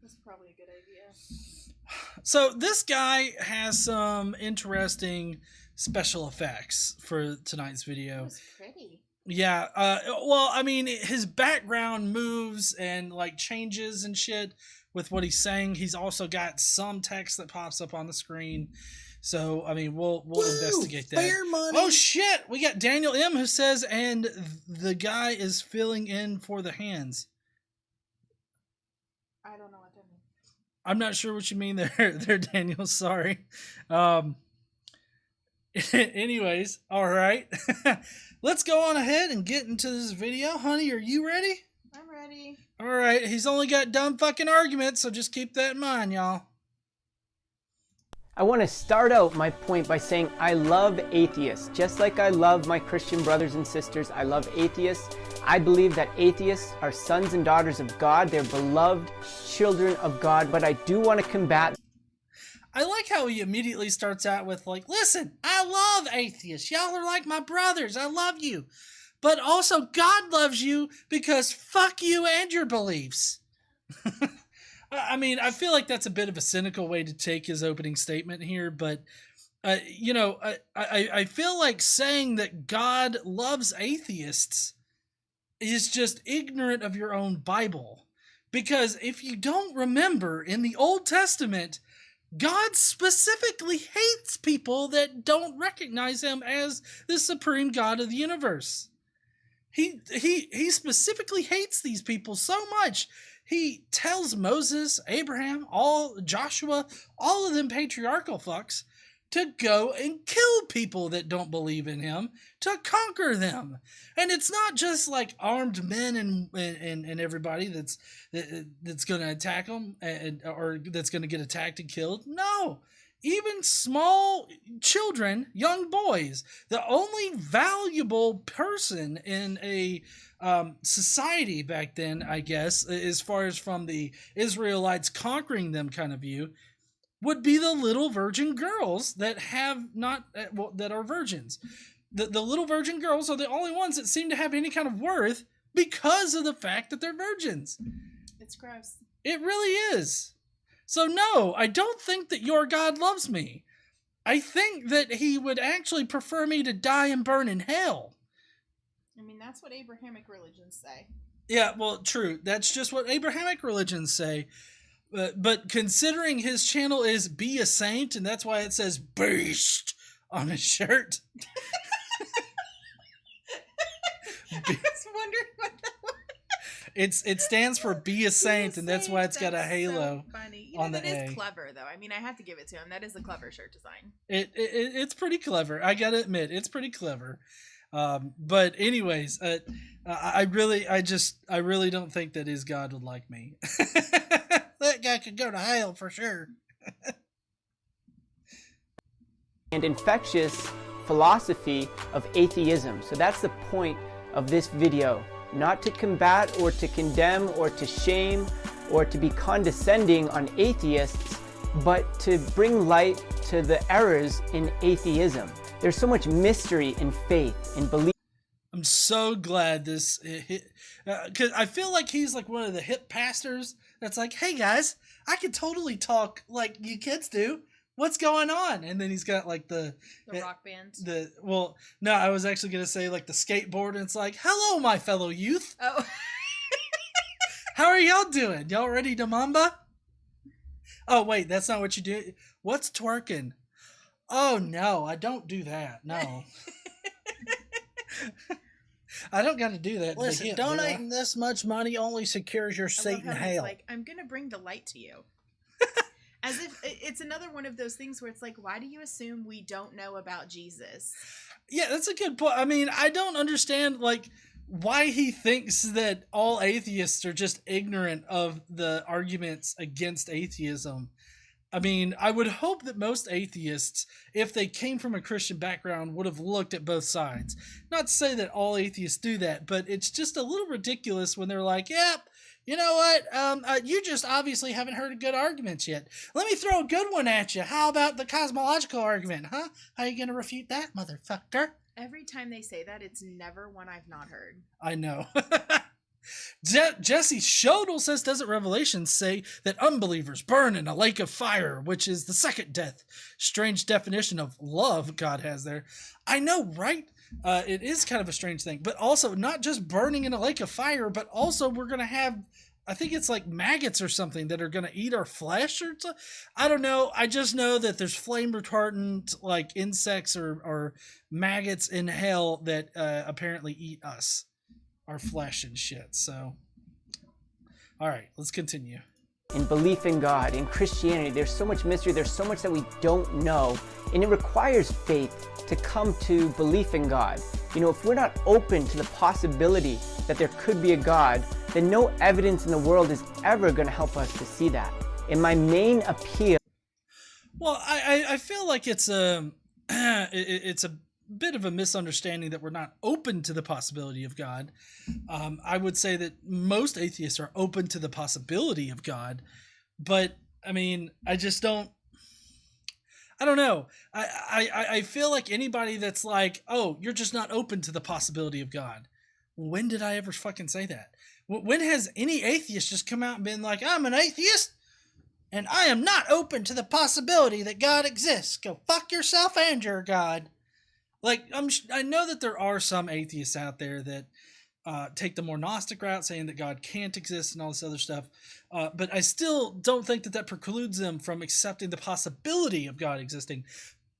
Speaker 6: That's probably a good idea.
Speaker 9: So this guy has some interesting special effects for tonight's video.
Speaker 6: It was pretty.
Speaker 9: Yeah, well, I mean, his background moves and changes and shit with what he's saying. He's also got some text that pops up on the screen. So, I mean, we'll investigate that.
Speaker 8: Fair money.
Speaker 9: Oh shit! We got Daniel M who says, and the guy is filling in for the hands.
Speaker 6: I don't know what that means.
Speaker 9: I'm not sure what you mean there, Daniel. Sorry. Anyways, all right. Let's go on ahead and get into this video. Honey, are you ready?
Speaker 6: I'm ready.
Speaker 9: All right. He's only got dumb fucking arguments, so just keep that in mind, y'all.
Speaker 10: I want to start out my point by saying I love atheists. Just like I love my Christian brothers and sisters, I love atheists. I believe that atheists are sons and daughters of God. They're beloved children of God, but I do want to combat.
Speaker 9: I like how he immediately starts out with like, listen, I love atheists. Y'all are like my brothers. I love you. But also God loves you because fuck you and your beliefs. I mean, I feel like that's a bit of a cynical way to take his opening statement here, but you know, I feel like saying that God loves atheists is just ignorant of your own Bible. Because if you don't remember, in the Old Testament, God specifically hates people that don't recognize him as the supreme God of the universe. He specifically hates these people so much. He tells Moses, Abraham, Joshua, all of them patriarchal fucks to go and kill people that don't believe in him, to conquer them. And it's not just like armed men and everybody that's going to attack them or that's going to get attacked and killed. No, even small children, young boys, the only valuable person in a society back then, I guess, as far as from the Israelites conquering them kind of view, would be the little virgin girls that have not, that are virgins. The little virgin girls are the only ones that seem to have any kind of worth because of the fact that they're virgins.
Speaker 6: It's gross.
Speaker 9: It really is. So no, I don't think that your God loves me. I think that he would actually prefer me to die and burn in hell.
Speaker 6: I mean, that's what Abrahamic religions say.
Speaker 9: Yeah, well, true. That's just what Abrahamic religions say. But considering his channel is Be a Saint, and that's why it says Beast on his shirt.
Speaker 6: I was wondering what that was.
Speaker 9: It stands for Be a Saint, and that's why it's got a halo
Speaker 6: so funny. You know,
Speaker 9: on the
Speaker 6: that is
Speaker 9: A.
Speaker 6: clever, though. I mean, I have to give it to him. That is a clever shirt design.
Speaker 9: It's pretty clever. I gotta admit, it's pretty clever. But anyways, I really don't think that his God would like me. That guy could go to hell for sure.
Speaker 10: And infectious philosophy of atheism. So that's the point of this video. Not to combat or to condemn or to shame or to be condescending on atheists, but to bring light to the errors in atheism. There's so much mystery in faith, in belief.
Speaker 9: I'm so glad this hit, because I feel like he's like one of the hip pastors that's like, hey guys, I can totally talk like you kids do. What's going on? And then he's got like the
Speaker 6: rock band.
Speaker 9: No, I was actually going to say like the skateboard, and it's like, hello, my fellow youth.
Speaker 6: Oh.
Speaker 9: How are y'all doing? Y'all ready to mamba? Oh, wait, that's not what you do. What's twerking? Oh, no, I don't do that. No. I don't got to do that.
Speaker 8: Listen, donating this much money only secures your seat in hell.
Speaker 6: Like, I'm going to bring the light to you. As if it's another one of those things where it's like, why do you assume we don't know about Jesus?
Speaker 9: Yeah, that's a good point. I mean, I don't understand, like, why he thinks that all atheists are just ignorant of the arguments against atheism. I mean, I would hope that most atheists, if they came from a Christian background, would have looked at both sides. Not to say that all atheists do that, but it's just a little ridiculous when they're like, yep, you know what, you just obviously haven't heard good arguments yet. Let me throw a good one at you. How about the cosmological argument, huh? How you going to refute that, motherfucker?
Speaker 6: Every time they say that, it's never one I've not heard.
Speaker 9: I know. Jesse Shodel says, doesn't Revelation say that unbelievers burn in a lake of fire, which is the second death? Strange definition of love God has there. I know, right? It is kind of a strange thing, but also not just burning in a lake of fire, but also we're going to have, I think it's like maggots or something that are going to eat our flesh or something. I don't know. I just know that there's flame retardant, like insects or maggots in hell that apparently eat us. Our flesh and shit. So, all right, let's continue.
Speaker 10: In belief in God, in Christianity, there's so much mystery, there's so much that we don't know, and it requires faith to come to belief in God. You know, if we're not open to the possibility that there could be a God, then no evidence in the world is ever going to help us to see that. And my main appeal...
Speaker 9: Well, I feel like it's a bit of a misunderstanding that we're not open to the possibility of God. I would say that most atheists are open to the possibility of God, but I mean, I just don't. I don't know. I feel like anybody that's like, oh, you're just not open to the possibility of God. When did I ever fucking say that? When has any atheist just come out and been like, I'm an atheist and I am not open to the possibility that God exists? Go fuck yourself and your God. Like, I know that there are some atheists out there that take the more Gnostic route, saying that God can't exist and all this other stuff. But I still don't think that precludes them from accepting the possibility of God existing.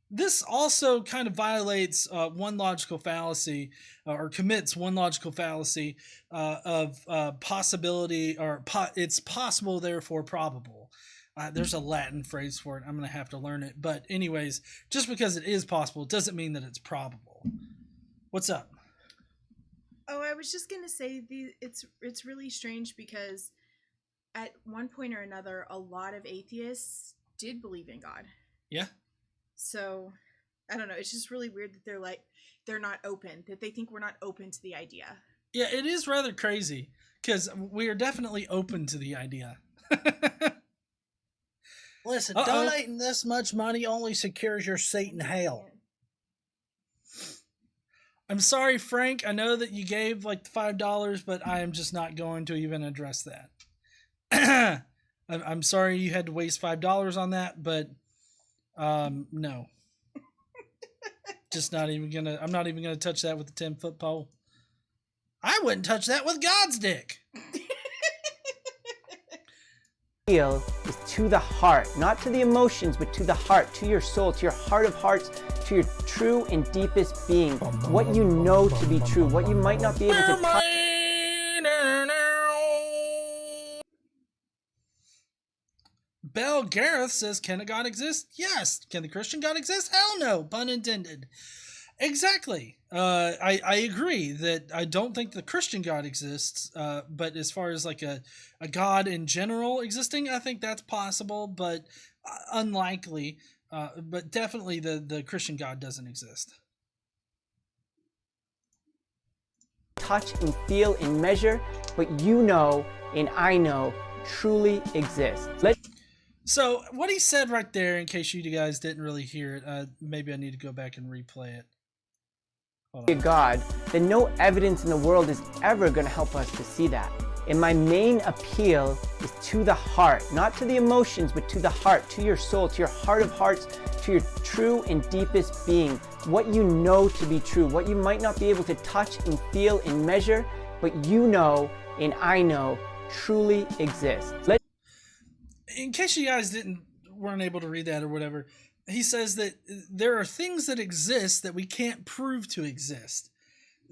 Speaker 9: This also kind of violates one logical fallacy, or commits one logical fallacy of possibility, or it's possible, therefore probable. There's a Latin phrase for it. I'm going to have to learn it. But anyways, just because it is possible doesn't mean that it's probable. What's up?
Speaker 6: Oh, I was just going to say it's really strange because at one point or another, a lot of atheists did believe in God.
Speaker 9: Yeah.
Speaker 6: So, I don't know. It's just really weird that they're not open, that they think we're not open to the idea.
Speaker 9: Yeah, it is rather crazy because we are definitely open to the idea.
Speaker 8: Listen, donating this much money only secures your seat in hell.
Speaker 9: I'm sorry, Frank. I know that you gave like the $5, but I am just not going to even address that. I'm sorry you had to waste $5 on that, but no. Just not even gonna. I'm not even gonna touch that with the 10-foot pole. I wouldn't touch that with God's dick.
Speaker 10: Feel is to the heart, not to the emotions, but to the heart, to your soul, to your heart of hearts, to your true and deepest being, what you know to be true, what you might not be able to touch.
Speaker 9: Bell Gareth says, can a God exist? Yes. Can the Christian God exist? Hell no. Pun intended. Exactly. I agree that I don't think the Christian God exists, but as far as like a God in general existing, I think that's possible, but unlikely. But definitely the Christian God doesn't exist.
Speaker 10: Touch and feel and measure, but you know and I know truly exists.
Speaker 9: So what he said right there, in case you guys didn't really hear it, maybe I need to go back and replay it.
Speaker 10: God, then no evidence in the world is ever going to help us to see that. And my main appeal is to the heart, not to the emotions, but to the heart, to your soul, to your heart of hearts, to your true and deepest being, what you know to be true, what you might not be able to touch and feel and measure, but you know and I know truly exists.
Speaker 9: In case you guys weren't able to read that or whatever, he says that there are things that exist that we can't prove to exist.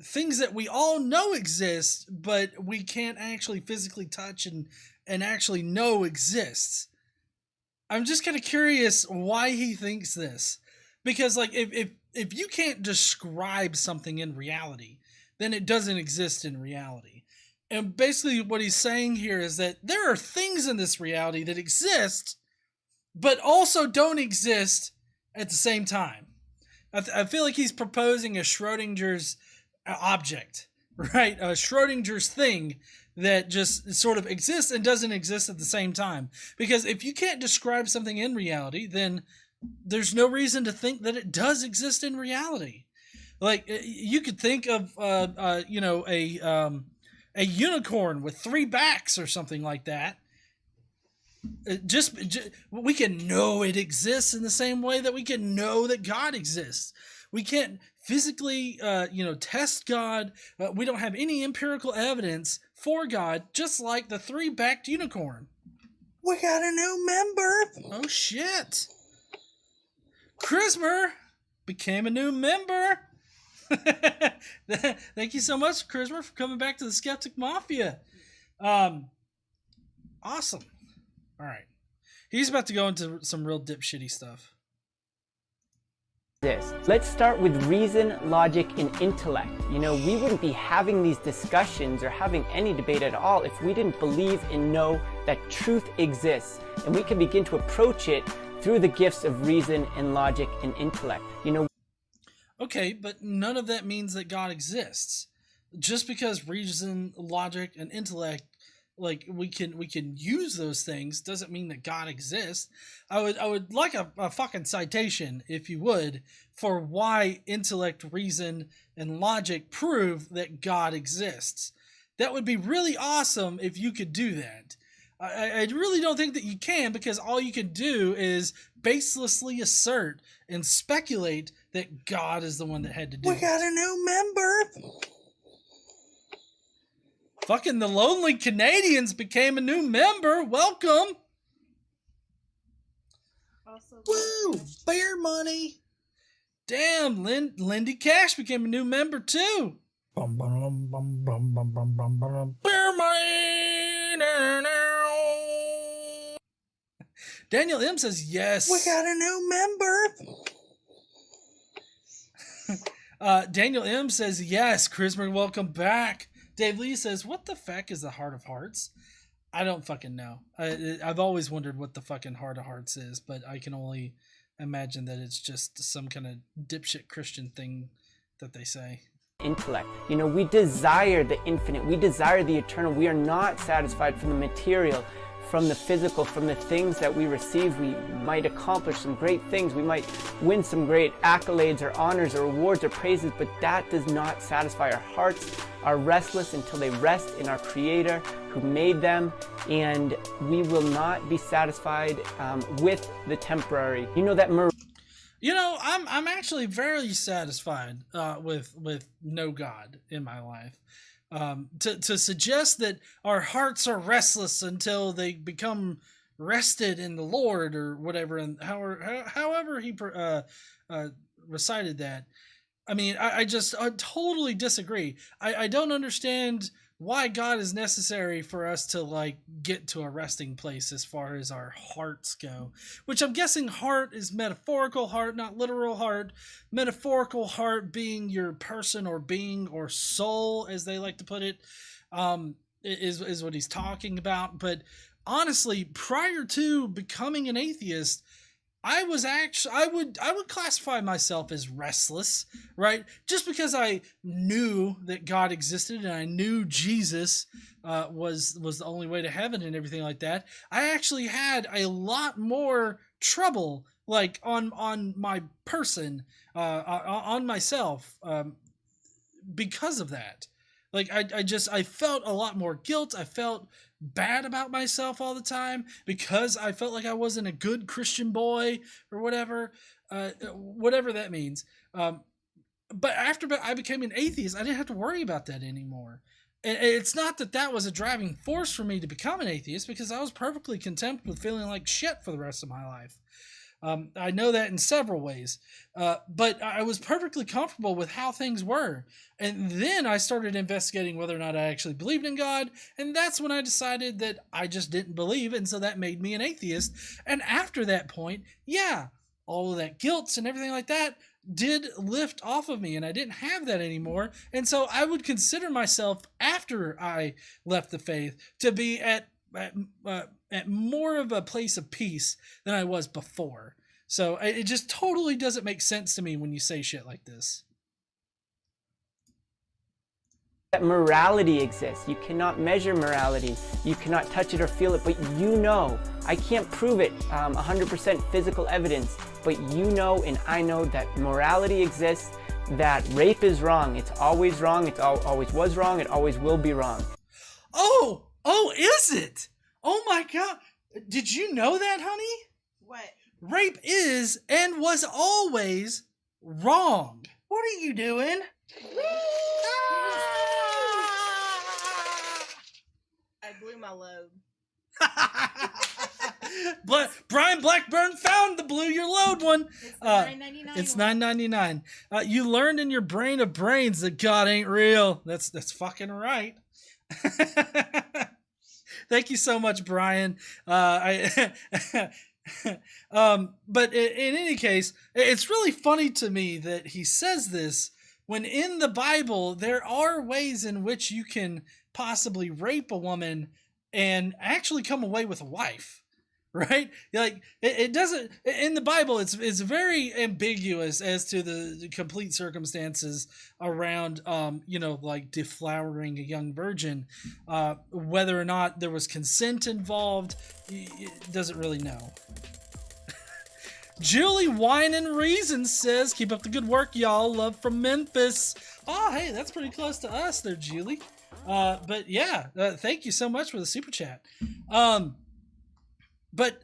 Speaker 9: Things that we all know exist, but we can't actually physically touch and actually know exists. I'm just kind of curious why he thinks this. Because like if you can't describe something in reality, then it doesn't exist in reality. And basically what he's saying here is that there are things in this reality that exist, but also don't exist at the same time. I feel like he's proposing a Schrodinger's object, right? A Schrodinger's thing that just sort of exists and doesn't exist at the same time. Because if you can't describe something in reality, then there's no reason to think that it does exist in reality. Like you could think of, a unicorn with 3 backs or something like that. Just we can know it exists in the same way that we can know that God exists. We can't physically, test God. We don't have any empirical evidence for God, just like the 3-backed unicorn.
Speaker 8: We got a new member.
Speaker 9: Oh, shit. Chrismer became a new member. Thank you so much, Chrismer, for coming back to the Skeptic Mafia. Awesome. All right. He's about to go into some real dipshitty stuff.
Speaker 10: Let's start with reason, logic, and intellect. You know, we wouldn't be having these discussions or having any debate at all if we didn't believe and know that truth exists, and we can begin to approach it through the gifts of reason and logic and intellect. You know.
Speaker 9: Okay, but none of that means that God exists. Just because reason, logic, and intellect like we can use those things doesn't mean that God exists. I would like a fucking citation, if you would, for why intellect, reason, and logic prove that God exists. That would be really awesome if you could do that. I really don't think that you can, because all you can do is baselessly assert and speculate that God is the one that had to do it.
Speaker 8: We got a new member.
Speaker 9: Fucking the Lonely Canadians became a new member. Welcome.
Speaker 6: Also,
Speaker 8: Woo! Bear money.
Speaker 9: Damn, Lindy Cash became a new member too.
Speaker 8: Bum, bum, bum, bum, bum, bum, bum, bum. Bear money.
Speaker 9: Daniel M says yes.
Speaker 8: We got a new member.
Speaker 9: Daniel M says yes. Chrismer, welcome back. Dave Lee says, what the fuck is the Heart of Hearts? I don't fucking know. I've always wondered what the fucking Heart of Hearts is, but I can only imagine that it's just some kind of dipshit Christian thing that they say.
Speaker 10: Intellect. You know, we desire the infinite. We desire the eternal. We are not satisfied from the material, from the physical, from the things that we receive. We might accomplish some great things. We might win some great accolades or honors or awards or praises, but that does not satisfy. Our hearts are restless until they rest in our Creator who made them, and we will not be satisfied with the temporary. You know that
Speaker 9: You know, I'm actually very satisfied with no God in my life. To suggest that our hearts are restless until they become rested in the Lord or whatever, and however he recited that. I mean, I totally disagree. I don't understand why God is necessary for us to like get to a resting place as far as our hearts go, which I'm guessing heart is metaphorical heart, not literal heart. Metaphorical heart being your person or being or soul, as they like to put it, is what he's talking about. But honestly, prior to becoming an atheist, I would classify myself as restless, right? Just because I knew that God existed and I knew Jesus was the only way to heaven and everything like that. I actually had a lot more trouble, like on my person, on myself, because of that. Like I felt a lot more guilt. I felt bad about myself all the time because I felt like I wasn't a good Christian boy or whatever that means. But after I became an atheist, I didn't have to worry about that anymore. And it's not that was a driving force for me to become an atheist, because I was perfectly content with feeling like shit for the rest of my life. I know that in several ways, but I was perfectly comfortable with how things were. And then I started investigating whether or not I actually believed in God. And that's when I decided that I just didn't believe. And so that made me an atheist. And after that point, yeah, all of that guilt and everything like that did lift off of me, and I didn't have that anymore. And so I would consider myself, after I left the faith, to be at more of a place of peace than I was before. So it just totally doesn't make sense to me when you say shit like this.
Speaker 10: That morality exists. You cannot measure morality. You cannot touch it or feel it, but you know. I can't prove it 100% physical evidence, but you know and I know that morality exists, that rape is wrong. It's always wrong. It always was wrong. It always will be wrong.
Speaker 9: Oh, is it? Oh my God. Did you know that, honey?
Speaker 6: What?
Speaker 9: Rape is and was always wrong.
Speaker 8: What are you doing?
Speaker 6: I blew my load.
Speaker 9: Brian Blackburn found the blew your load one.
Speaker 6: It's the $9.99.
Speaker 9: It's $9.99. You learned in your brain of brains that God ain't real. That's fucking right. Thank you so much, Brian. But in any case, it's really funny to me that he says this when in the Bible there are ways in which you can possibly rape a woman and actually come away with a wife, right? Like it doesn't in the Bible. It's very ambiguous as to the complete circumstances around, like deflowering a young virgin, whether or not there was consent involved. It doesn't really know. Julie Wine and Reason says, keep up the good work, y'all. Love from Memphis. Oh, hey, that's pretty close to us there, Julie. But yeah, thank you so much for the super chat. But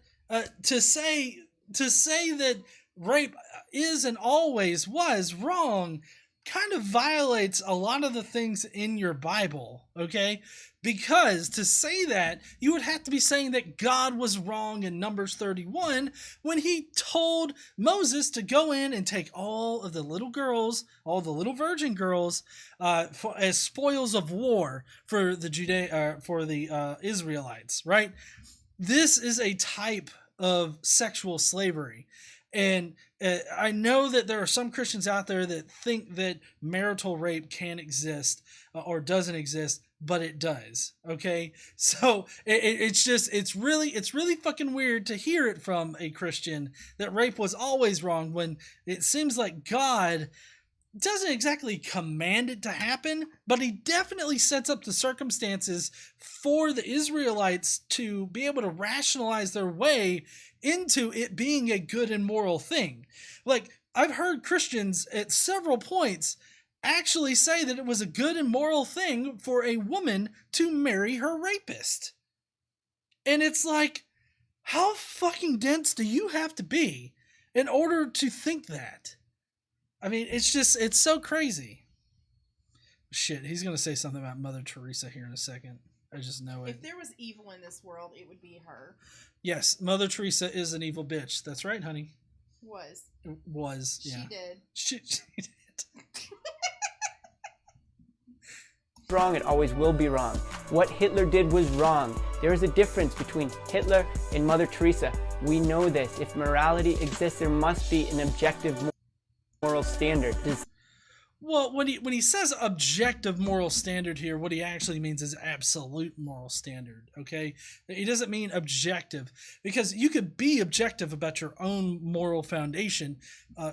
Speaker 9: to say that rape is and always was wrong kind of violates a lot of the things in your Bible, okay? Because to say that, you would have to be saying that God was wrong in Numbers 31 when he told Moses to go in and take all of the little girls, all the little virgin girls, as spoils of war for the Israelites, right? This is a type of sexual slavery. And I know that there are some Christians out there that think that marital rape can exist or doesn't exist, but it does. Okay, so it's really fucking weird to hear it from a Christian that rape was always wrong when it seems like God doesn't exactly command it to happen, but he definitely sets up the circumstances for the Israelites to be able to rationalize their way into it being a good and moral thing. Like, I've heard Christians at several points actually say that it was a good and moral thing for a woman to marry her rapist. And it's like, how fucking dense do you have to be in order to think that? I mean, it's so crazy. Shit, he's going to say something about Mother Teresa here in a second. I just know it.
Speaker 6: If there was evil in this world, it would be her.
Speaker 9: Yes, Mother Teresa is an evil bitch. That's right, honey.
Speaker 6: Was,
Speaker 9: yeah.
Speaker 6: She did.
Speaker 9: She did.
Speaker 10: Wrong, it always will be wrong. What Hitler did was wrong. There is a difference between Hitler and Mother Teresa. We know this. If morality exists, there must be an objective moral standard.
Speaker 9: Well, when he says objective moral standard here, what he actually means is absolute moral standard, okay? He doesn't mean objective, because you could be objective about your own moral foundation.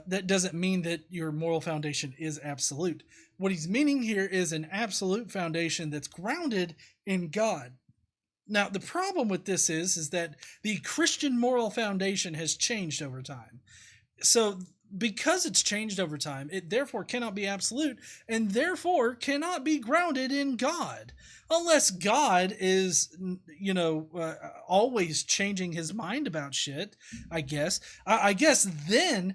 Speaker 9: That doesn't mean that your moral foundation is absolute. What he's meaning here is an absolute foundation that's grounded in God. Now, the problem with this is that the Christian moral foundation has changed over time. So because it's changed over time, it therefore cannot be absolute and therefore cannot be grounded in God. Unless God is, always changing his mind about shit, I guess. I guess then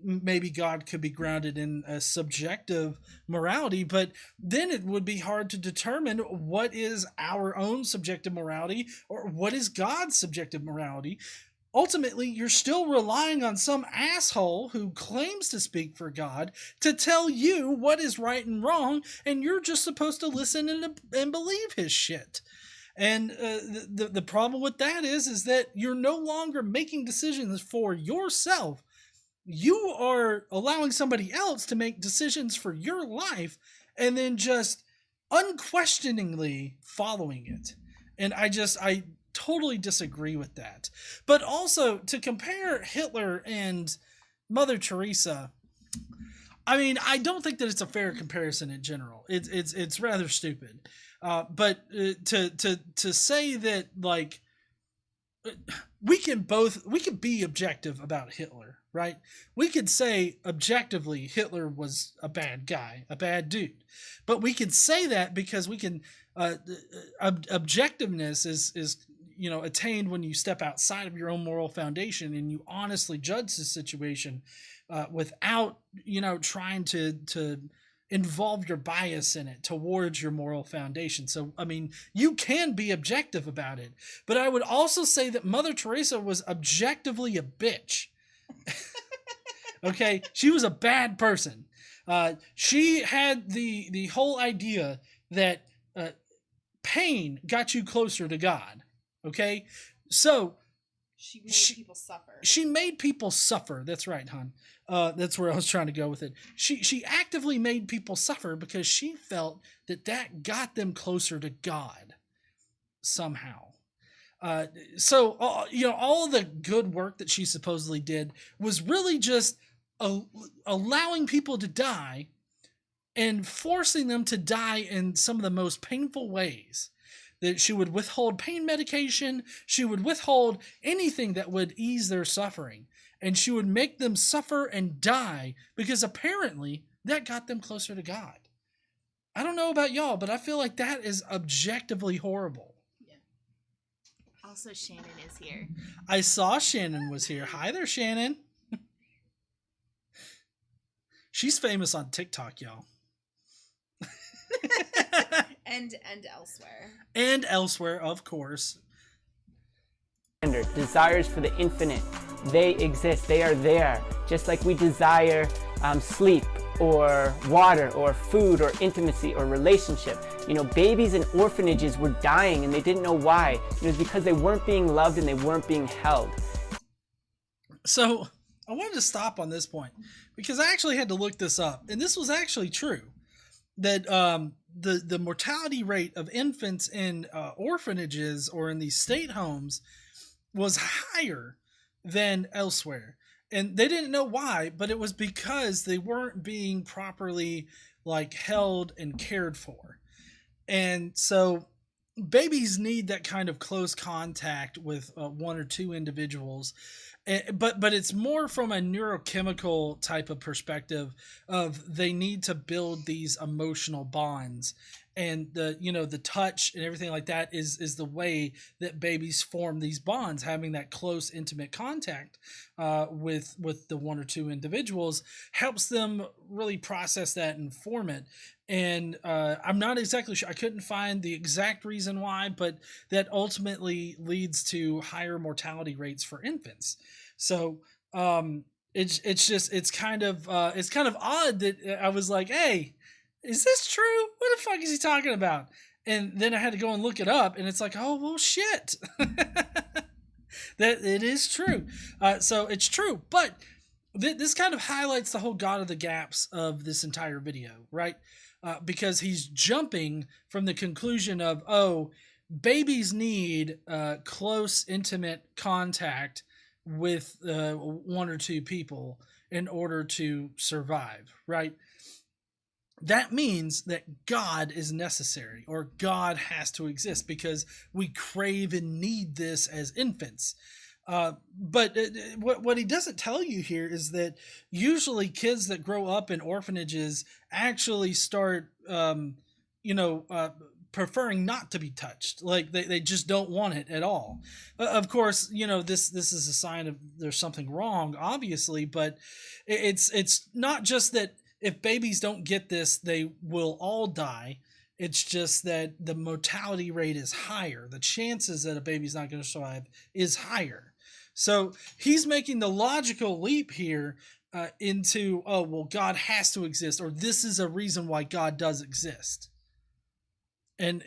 Speaker 9: maybe God could be grounded in a subjective morality, but then it would be hard to determine what is our own subjective morality or what is God's subjective morality. Ultimately, you're still relying on some asshole who claims to speak for God to tell you what is right and wrong, and you're just supposed to listen and believe his shit. And the problem with that is that you're no longer making decisions for yourself. You are allowing somebody else to make decisions for your life and then just unquestioningly following it. And I totally disagree with that. But also, to compare Hitler and Mother Teresa, I mean, I don't think that it's a fair comparison in general. It's rather stupid. But to say that, like, we can be objective about Hitler, right? We could say objectively Hitler was a bad guy, a bad dude. But we can say that because we can objectiveness is attained when you step outside of your own moral foundation and you honestly judge the situation without, trying to involve your bias in it towards your moral foundation. So, I mean, you can be objective about it, but I would also say that Mother Teresa was objectively a bitch. Okay. She was a bad person. She had the whole idea that pain got you closer to God. Okay, so
Speaker 6: she made people suffer.
Speaker 9: She made people suffer. That's right, hon. That's where I was trying to go with it. She actively made people suffer because she felt that got them closer to God somehow. So you know, all of the good work that she supposedly did was really just allowing people to die and forcing them to die in some of the most painful ways. That she would withhold pain medication, she would withhold anything that would ease their suffering, and she would make them suffer and die because apparently that got them closer to God. I don't know about y'all, but I feel like that is objectively horrible.
Speaker 6: Yeah. Also, Shannon is here.
Speaker 9: I saw Shannon was here. Hi there, Shannon. She's famous on TikTok, y'all.
Speaker 6: and elsewhere.
Speaker 9: And elsewhere, of course.
Speaker 10: Desires for the infinite, they exist, they are there, just like we desire sleep or water or food or intimacy or relationship. You know, babies in orphanages were dying and they didn't know why. It was because they weren't being loved and they weren't being held.
Speaker 9: So I wanted to stop on this point because I actually had to look this up, and this was actually true, that the mortality rate of infants in orphanages or in these state homes was higher than elsewhere. And they didn't know why, but it was because they weren't being properly like held and cared for. And so babies need that kind of close contact with one or two individuals. But it's more from a neurochemical type of perspective of they need to build these emotional bonds. And the touch and everything like that is the way that babies form these bonds, having that close, intimate contact with the one or two individuals helps them really process that and form it. And I'm not exactly sure. I couldn't find the exact reason why, but that ultimately leads to higher mortality rates for infants. So it's kind of odd that I was like, hey, is this true? What the fuck is he talking about? And then I had to go and look it up, and it's like, oh, well, shit. That it is true. So it's true. But this kind of highlights the whole God of the gaps of this entire video, right? Because he's jumping from the conclusion of, oh, babies need close, intimate contact with one or two people in order to survive, right? That means that God is necessary, or God has to exist, because we crave and need this as infants. But what he doesn't tell you here is that usually kids that grow up in orphanages actually start, preferring not to be touched. Like they just don't want it at all. Of course, this is a sign of there's something wrong, obviously, but it's not just that if babies don't get this, they will all die. It's just that the mortality rate is higher. The chances that a baby's not going to survive is higher. So he's making the logical leap here into, oh, well, God has to exist, or this is a reason why God does exist. And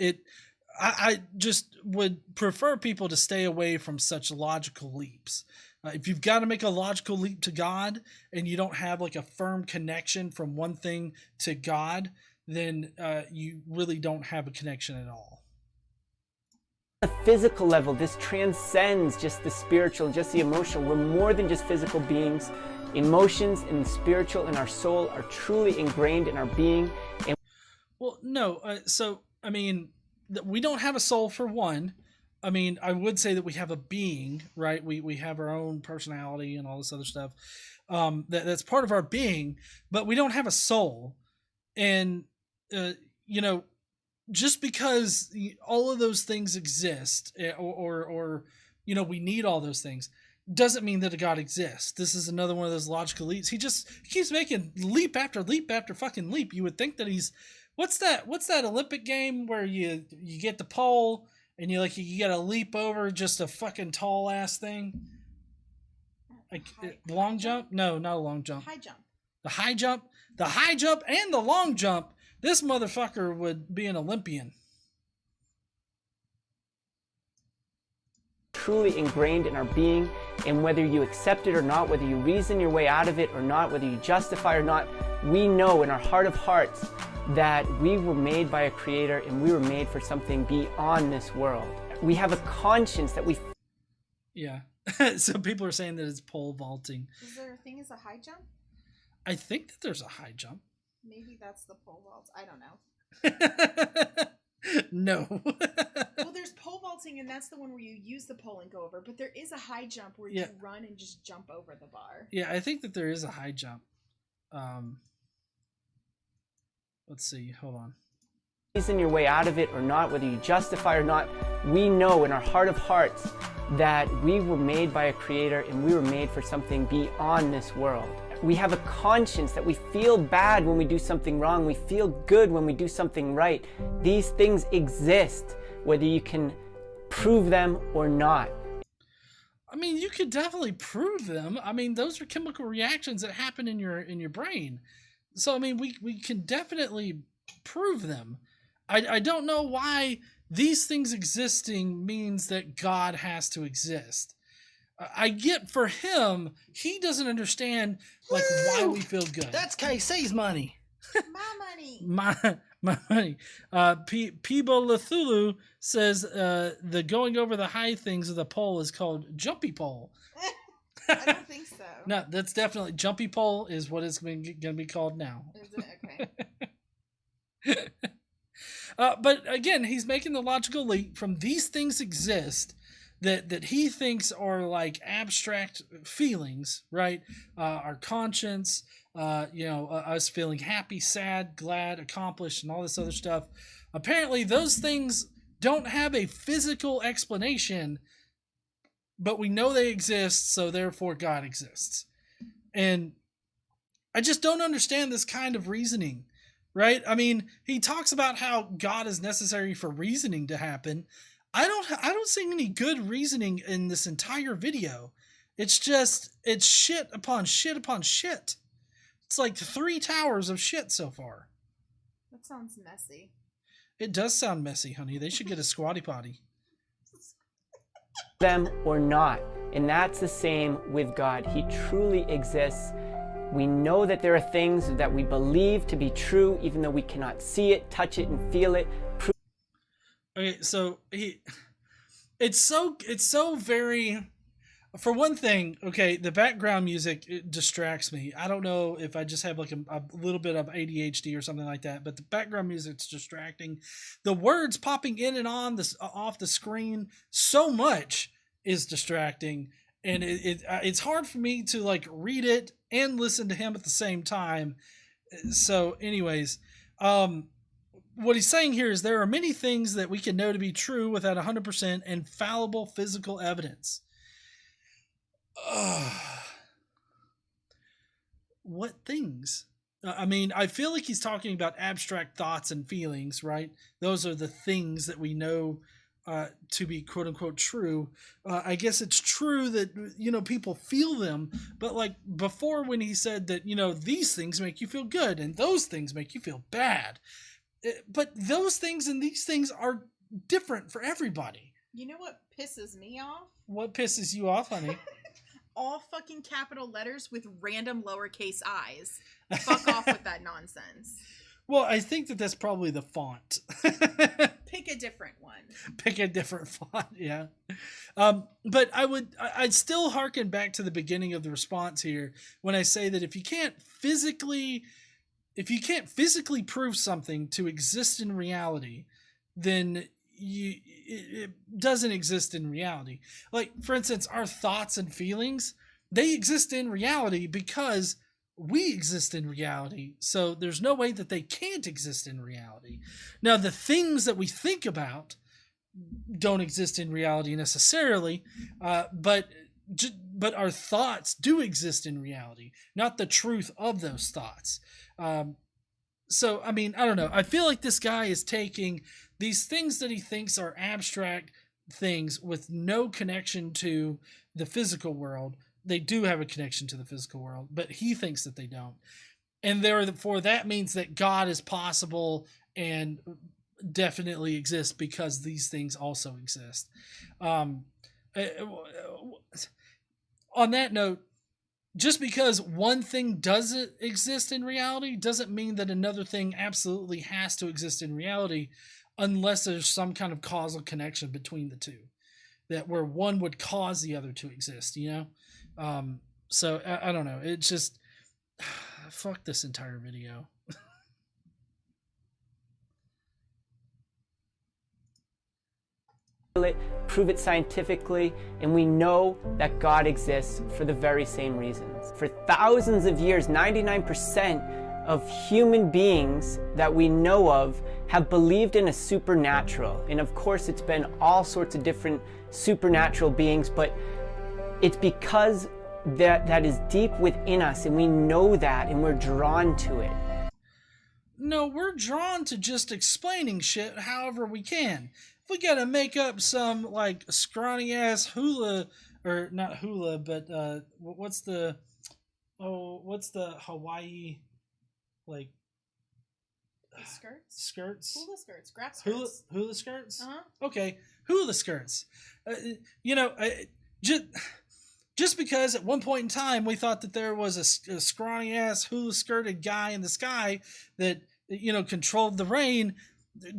Speaker 9: I just would prefer people to stay away from such logical leaps. If you've got to make a logical leap to God and you don't have like a firm connection from one thing to God, then you really don't have a connection at all.
Speaker 10: On a physical level, this transcends just the spiritual, just the emotional. We're more than just physical beings. Emotions and the spiritual and our soul are truly ingrained in our being. And
Speaker 9: well, no. We don't have a soul, for one. I mean, I would say that we have a being, right? We have our own personality and all this other stuff. That's part of our being, but we don't have a soul. And, just because all of those things exist or we need all those things doesn't mean that a God exists. This is another one of those logical leaps. He keeps making leap after leap after fucking leap. You would think that he's, what's that Olympic game where you get the pole and you gotta leap over just a fucking tall ass thing? Like long jump? No, not a long jump.
Speaker 6: High jump.
Speaker 9: The high jump and the long jump. This motherfucker would be an Olympian.
Speaker 10: Truly ingrained in our being, and whether you accept it or not, whether you reason your way out of it or not, whether you justify or not, we know in our heart of hearts that we were made by a creator and we were made for something beyond this world. We have a conscience that we
Speaker 9: Yeah. So people are saying that it's pole vaulting.
Speaker 6: Is there a thing as a high jump?
Speaker 9: I think that there's a high jump.
Speaker 6: Maybe that's the pole vault. I don't know.
Speaker 9: No.
Speaker 6: Well, there's pole vaulting, and that's the one where you use the pole and go over. But there is a high jump where you run and just jump over the bar.
Speaker 9: Yeah, I think that there is a high jump. Let's see. Hold on.
Speaker 10: reason your way out of it or not, whether you justify or not, we know in our heart of hearts that we were made by a creator and we were made for something beyond this world. We have a conscience that we feel bad when we do something wrong. We feel good when we do something right. These things exist, whether you can prove them or not.
Speaker 9: I mean, you could definitely prove them. I mean, those are chemical reactions that happen in your brain. So, I mean, we can definitely prove them. I don't know why these things existing means that God has to exist. I get for him, he doesn't understand like why we feel good.
Speaker 8: That's KC's money.
Speaker 6: My money.
Speaker 9: My money. Peebo Lethulu says the going over the high things of the pole is called jumpy pole.
Speaker 6: I don't think so.
Speaker 9: No, that's definitely jumpy pole is what it's going to be called now.
Speaker 6: Is it? Okay.
Speaker 9: But again, he's making the logical leap from these things exist that he thinks are like abstract feelings, right? Our conscience, us feeling happy, sad, glad, accomplished, and all this other stuff. Apparently, those things don't have a physical explanation, but we know they exist, so therefore God exists. And I just don't understand this kind of reasoning, right? I mean, he talks about how God is necessary for reasoning to happen. I don't see any good reasoning in this entire video. It's shit upon shit upon shit. It's like 3 towers of shit so far.
Speaker 6: That sounds messy.
Speaker 9: It does sound messy, honey. They should get a squatty potty.
Speaker 10: Them or not. And that's the same with God. He truly exists. We know that there are things that we believe to be true, even though we cannot see it, touch it, and feel it.
Speaker 9: Okay, so it's so very, for one thing, okay, the background music, it distracts me. I don't know if I just have like a little bit of ADHD or something like that, but the background music's distracting. The words popping in and on this off the screen so much is distracting, and it's hard for me to like read it and listen to him at the same time. So anyways, what he's saying here is there are many things that we can know to be true without 100% infallible physical evidence. What things? I mean, I feel like he's talking about abstract thoughts and feelings, right? Those are the things that we know to be quote unquote true. I guess it's true that, people feel them, but like before when he said that, these things make you feel good and those things make you feel bad. But those things and these things are different for everybody.
Speaker 6: You know what pisses me off?
Speaker 9: What pisses you off, honey?
Speaker 6: All fucking capital letters with random lowercase i's. Fuck off with that nonsense.
Speaker 9: Well, I think that's probably the font.
Speaker 6: Pick a different one.
Speaker 9: Pick a different font, yeah. But I'd still hearken back to the beginning of the response here when I say that if you can't physically prove something to exist in reality, then it doesn't exist in reality. Like, for instance, our thoughts and feelings, they exist in reality because we exist in reality. So there's no way that they can't exist in reality. Now, the things that we think about don't exist in reality necessarily, but our thoughts do exist in reality, not the truth of those thoughts. So, I mean, I don't know. I feel like this guy is taking these things that he thinks are abstract things with no connection to the physical world. They do have a connection to the physical world, but he thinks that they don't. And therefore, that means that God is possible and definitely exists because these things also exist. On that note, just because one thing doesn't exist in reality doesn't mean that another thing absolutely has to exist in reality. unless there's some kind of causal connection between the two, that where one would cause the other to exist, you know? So I don't know. It's just, fuck this entire video.
Speaker 10: Prove it scientifically, and we know that God exists for the very same reasons. For thousands of years, 99% of human beings that we know of have believed in a supernatural. And of course, it's been all sorts of different supernatural beings, but it's because that is deep within us, and we know that, and we're drawn to it.
Speaker 9: No, we're drawn to just explaining shit however we can. If we gotta make up some, like, scrawny ass hula, or not hula, but what's the Hawaii, like, skirts?
Speaker 6: Hula skirts, grass skirts.
Speaker 9: Hula skirts?
Speaker 6: Uh-huh.
Speaker 9: Okay, hula skirts. You know, just because at one point in time we thought that there was a scrawny ass hula skirted guy in the sky that, you know, controlled the rain,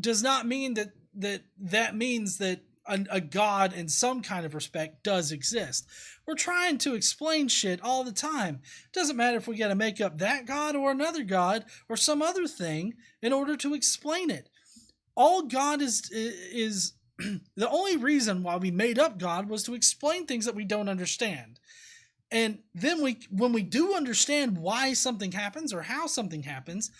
Speaker 9: does not mean that means that a God in some kind of respect does exist. We're trying to explain shit all the time. It doesn't matter if we got to make up that God or another God or some other thing in order to explain it. All God is the only reason why we made up God was to explain things that we don't understand. And then when we do understand why something happens or how something happens,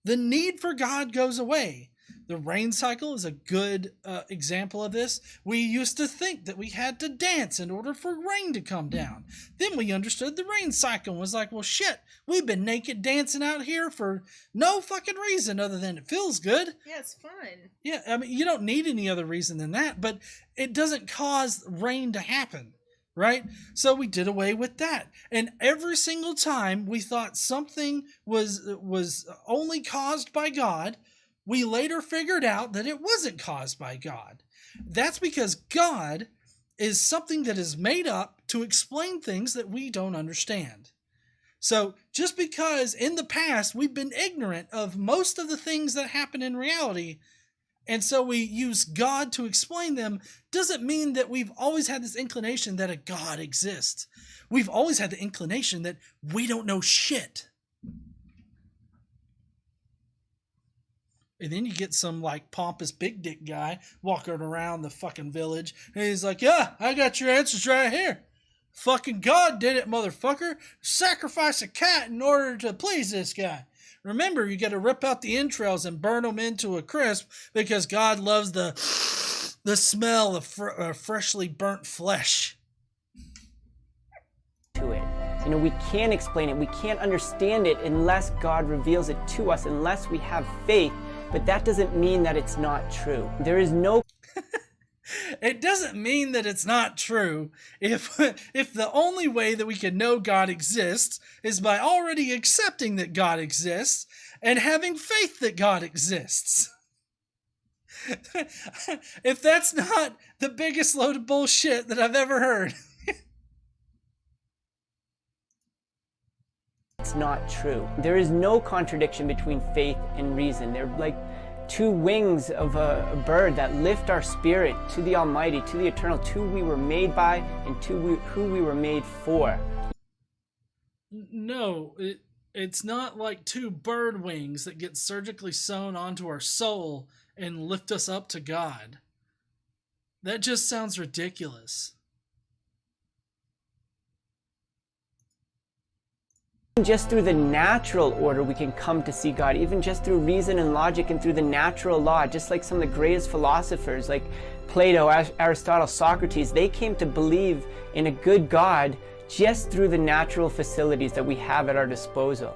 Speaker 9: the need for God goes away. The rain cycle is a good example of this. We used to think that we had to dance in order for rain to come down. Then we understood the rain cycle and was like, well, shit, we've been naked dancing out here for no fucking reason other than it feels good.
Speaker 6: Yeah, it's fun.
Speaker 9: Yeah, I mean, you don't need any other reason than that, but it doesn't cause rain to happen, right? So we did away with that. And every single time we thought something was only caused by God, we later figured out that it wasn't caused by God. That's because God is something that is made up to explain things that we don't understand. So just because in the past we've been ignorant of most of the things that happen in reality, and so we use God to explain them, doesn't mean that we've always had this inclination that a God exists. We've always had the inclination that we don't know shit. And then you get some, like, pompous big dick guy walking around the fucking village, and he's like, yeah, I got your answers right here. Fucking God did it, motherfucker. Sacrifice a cat in order to please this guy. Remember, you got to rip out the entrails and burn them into a crisp because God loves the smell of freshly burnt flesh.
Speaker 10: To it. You know, we can't explain it. We can't understand it unless God reveals it to us, unless we have faith. But that doesn't mean that it's not true. There is no...
Speaker 9: It doesn't mean that it's not true if the only way that we can know God exists is by already accepting that God exists and having faith that God exists. If that's not the biggest load of bullshit that I've ever heard.
Speaker 10: It's not true. There is no contradiction between faith and reason. They're like two wings of a bird that lift our spirit to the Almighty, to the eternal, to who we were made by and to who we were made for.
Speaker 9: No, it's not like two bird wings that get surgically sewn onto our soul and lift us up to God. That just sounds ridiculous.
Speaker 10: Just through the natural order we can come to see God, even just through reason and logic and through the natural law, just like some of the greatest philosophers like Plato, Aristotle, Socrates, they came to believe in a good God just through the natural facilities that we have at our disposal.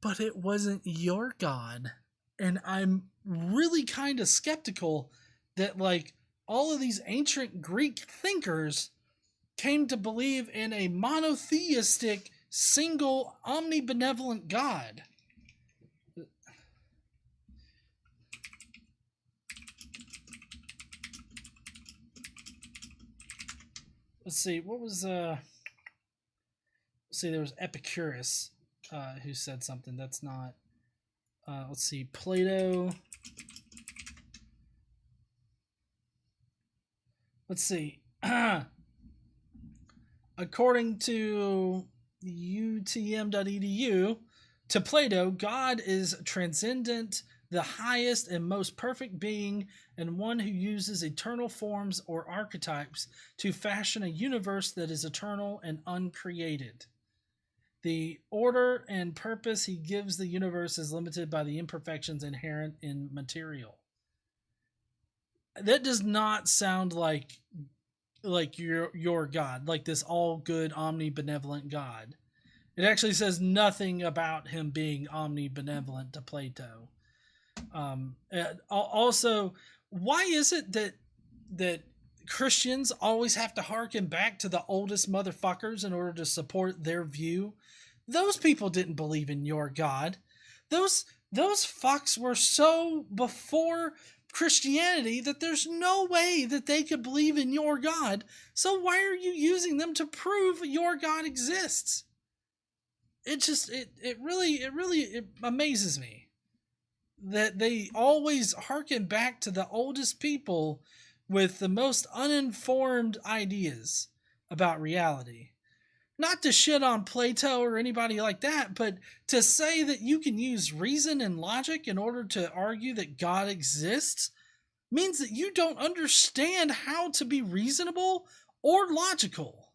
Speaker 9: But it wasn't your God. And I'm really kind of skeptical that, like, all of these ancient Greek thinkers came to believe in a monotheistic, single, omnibenevolent God. Let's see, what was, let's see, there was Epicurus. who said something. That's not. Let's see, Plato. Let's see. According to utm.edu, to Plato, God is transcendent, the highest and most perfect being, and one who uses eternal forms or archetypes to fashion a universe that is eternal and uncreated. The order and purpose he gives the universe is limited by the imperfections inherent in material. That does not sound like your God, like this all-good, omnibenevolent God. It actually says nothing about him being omnibenevolent to Plato. Also, why is it that Christians always have to harken back to the oldest motherfuckers in order to support their view? Those people didn't believe in your God. Those fucks were so before Christianity that there's no way that they could believe in your God. So why are you using them to prove your God exists? It really amazes me that they always harken back to the oldest people with the most uninformed ideas about reality. Not to shit on Plato or anybody like that, but to say that you can use reason and logic in order to argue that God exists means that you don't understand how to be reasonable or logical.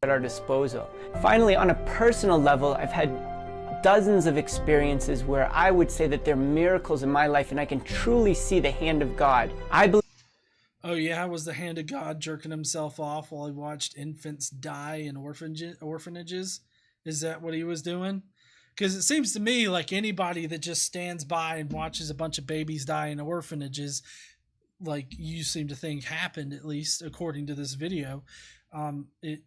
Speaker 10: At our disposal. Finally, on a personal level, I've had dozens of experiences where I would say that they're miracles in my life and I can truly see the hand of God. I believe.
Speaker 9: Oh yeah, was the hand of God jerking himself off while he watched infants die in orphanages? Is that what he was doing? Because it seems to me like anybody that just stands by and watches a bunch of babies die in orphanages, like you seem to think happened, at least according to this video, it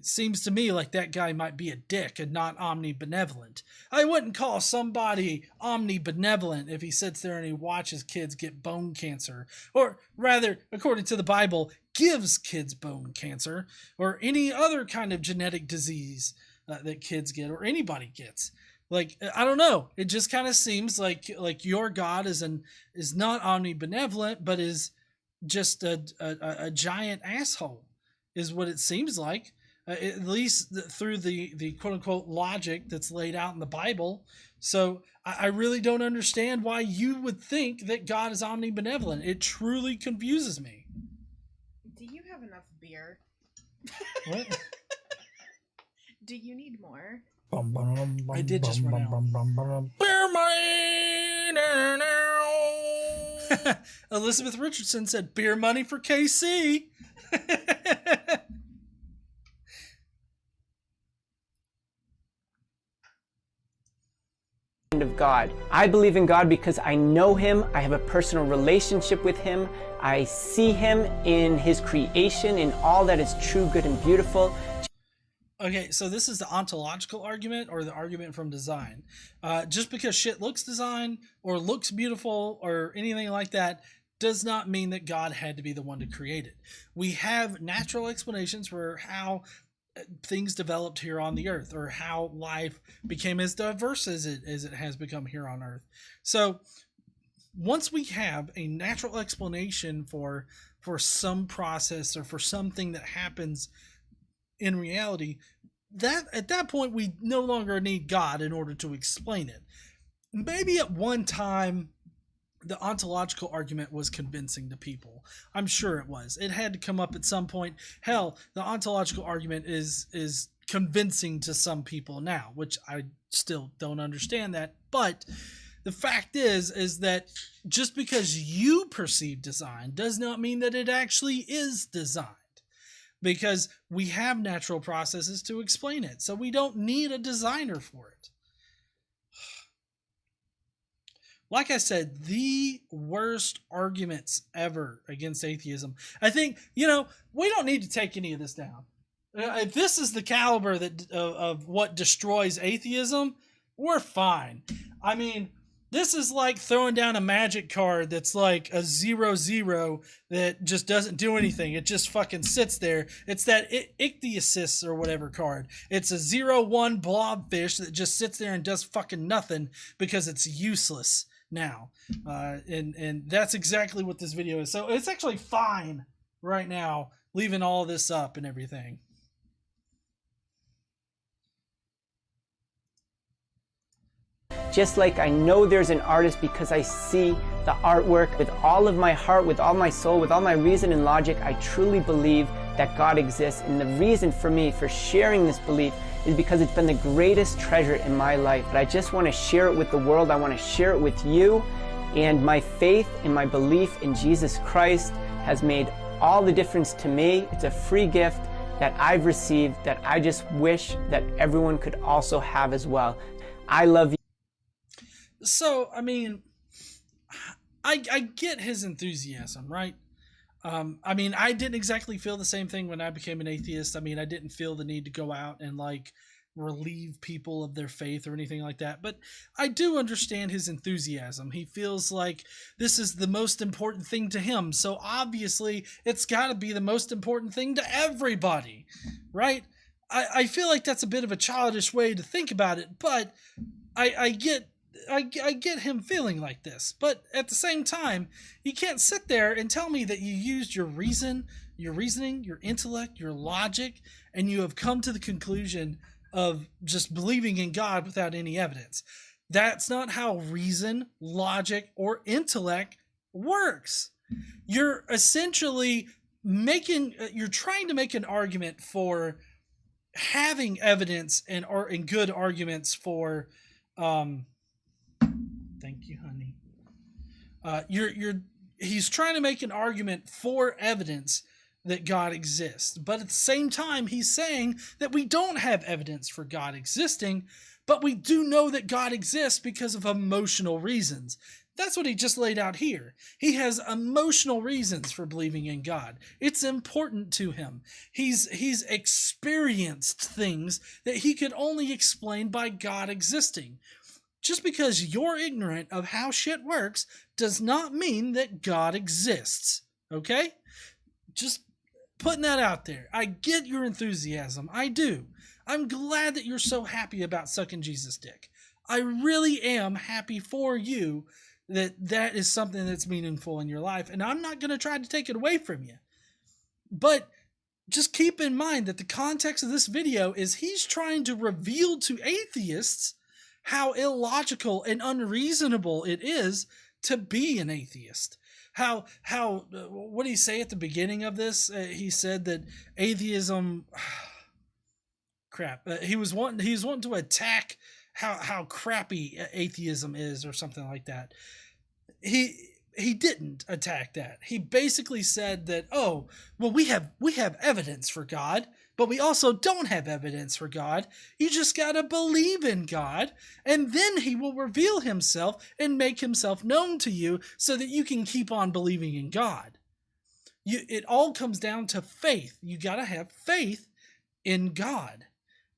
Speaker 9: seems to me like that guy might be a dick and not omnibenevolent. I wouldn't call somebody omnibenevolent if he sits there and he watches kids get bone cancer, or rather, according to the Bible, gives kids bone cancer, or any other kind of genetic disease that kids get, or anybody gets. Like, I don't know. It just kind of seems like your God is not omnibenevolent, but is just a giant asshole, is what it seems like. At least through the quote-unquote logic that's laid out in the Bible. So I really don't understand why you would think that God is omnibenevolent. It truly confuses me.
Speaker 6: Do you have enough beer?
Speaker 9: What?
Speaker 6: Do you need more?
Speaker 9: I did just run out. Beer money! Elizabeth Richardson said, beer money for KC.
Speaker 10: Of God. I believe in God because I know him, I have a personal relationship with him, I see him in his creation, in all that is true, good, and beautiful.
Speaker 9: Okay, so this is the ontological argument or the argument from design. Just because shit looks design or looks beautiful or anything like that does not mean that God had to be the one to create it. We have natural explanations for how things developed here on the earth, or how life became as diverse as it has become here on earth. So once we have a natural explanation for some process or for something that happens in reality, that at that point we no longer need God in order to explain it. Maybe at one time the ontological argument was convincing to people. I'm sure it was. It had to come up at some point. Hell, the ontological argument is convincing to some people now, which I still don't understand that. But the fact is that just because you perceive design does not mean that it actually is designed, because we have natural processes to explain it. So we don't need a designer for it. Like I said, the worst arguments ever against atheism. I think, we don't need to take any of this down. If this is the caliber of what destroys atheism, we're fine. I mean, This is like throwing down a magic card that's like a 0-0 that just doesn't do anything. It just fucking sits there. It's that ichthyosis or whatever card. It's a 0-1 blobfish that just sits there and does fucking nothing because it's useless now. And that's exactly what this video is. So it's actually fine right now, leaving all this up and everything.
Speaker 10: Just like I know there's an artist because I see the artwork with all of my heart, with all my soul, with all my reason and logic. I truly believe that God exists. And the reason for me for sharing this belief is because it's been the greatest treasure in my life. But I just want to share it with the world. I want to share it with you. And my faith and my belief in Jesus Christ has made all the difference to me. It's a free gift that I've received that I just wish that everyone could also have as well. I love you.
Speaker 9: So, I mean, I get his enthusiasm, right? I mean, I didn't exactly feel the same thing when I became an atheist. I mean, I didn't feel the need to go out and like relieve people of their faith or anything like that. But I do understand his enthusiasm. He feels like this is the most important thing to him. So obviously it's got to be the most important thing to everybody, right? I feel like that's a bit of a childish way to think about it, but I get him feeling like this, but at the same time, you can't sit there and tell me that you used your reasoning, your intellect, your logic, and you have come to the conclusion of just believing in God without any evidence. That's not how reason, logic, or intellect works. You're essentially you're trying to make an argument for having evidence and good arguments for, thank you, honey. He's trying to make an argument for evidence that God exists. But at the same time, he's saying that we don't have evidence for God existing, but we do know that God exists because of emotional reasons. That's what he just laid out here. He has emotional reasons for believing in God. It's important to him. He's experienced things that he could only explain by God existing. Just because you're ignorant of how shit works does not mean that God exists, okay? Just putting that out there. I get your enthusiasm. I do. I'm glad that you're so happy about sucking Jesus' dick. I really am happy for you that is something that's meaningful in your life, and I'm not going to try to take it away from you. But just keep in mind that the context of this video is he's trying to reveal to atheists how illogical and unreasonable it is to be an atheist. How what did he say at the beginning of this? He said that atheism, crap. He was wanting to attack how crappy atheism is or something like that. He didn't attack that. He basically said that, oh, well, we have evidence for God, but we also don't have evidence for God. You just got to believe in God, and then he will reveal himself and make himself known to you so that you can keep on believing in God. It all comes down to faith. You got to have faith in God.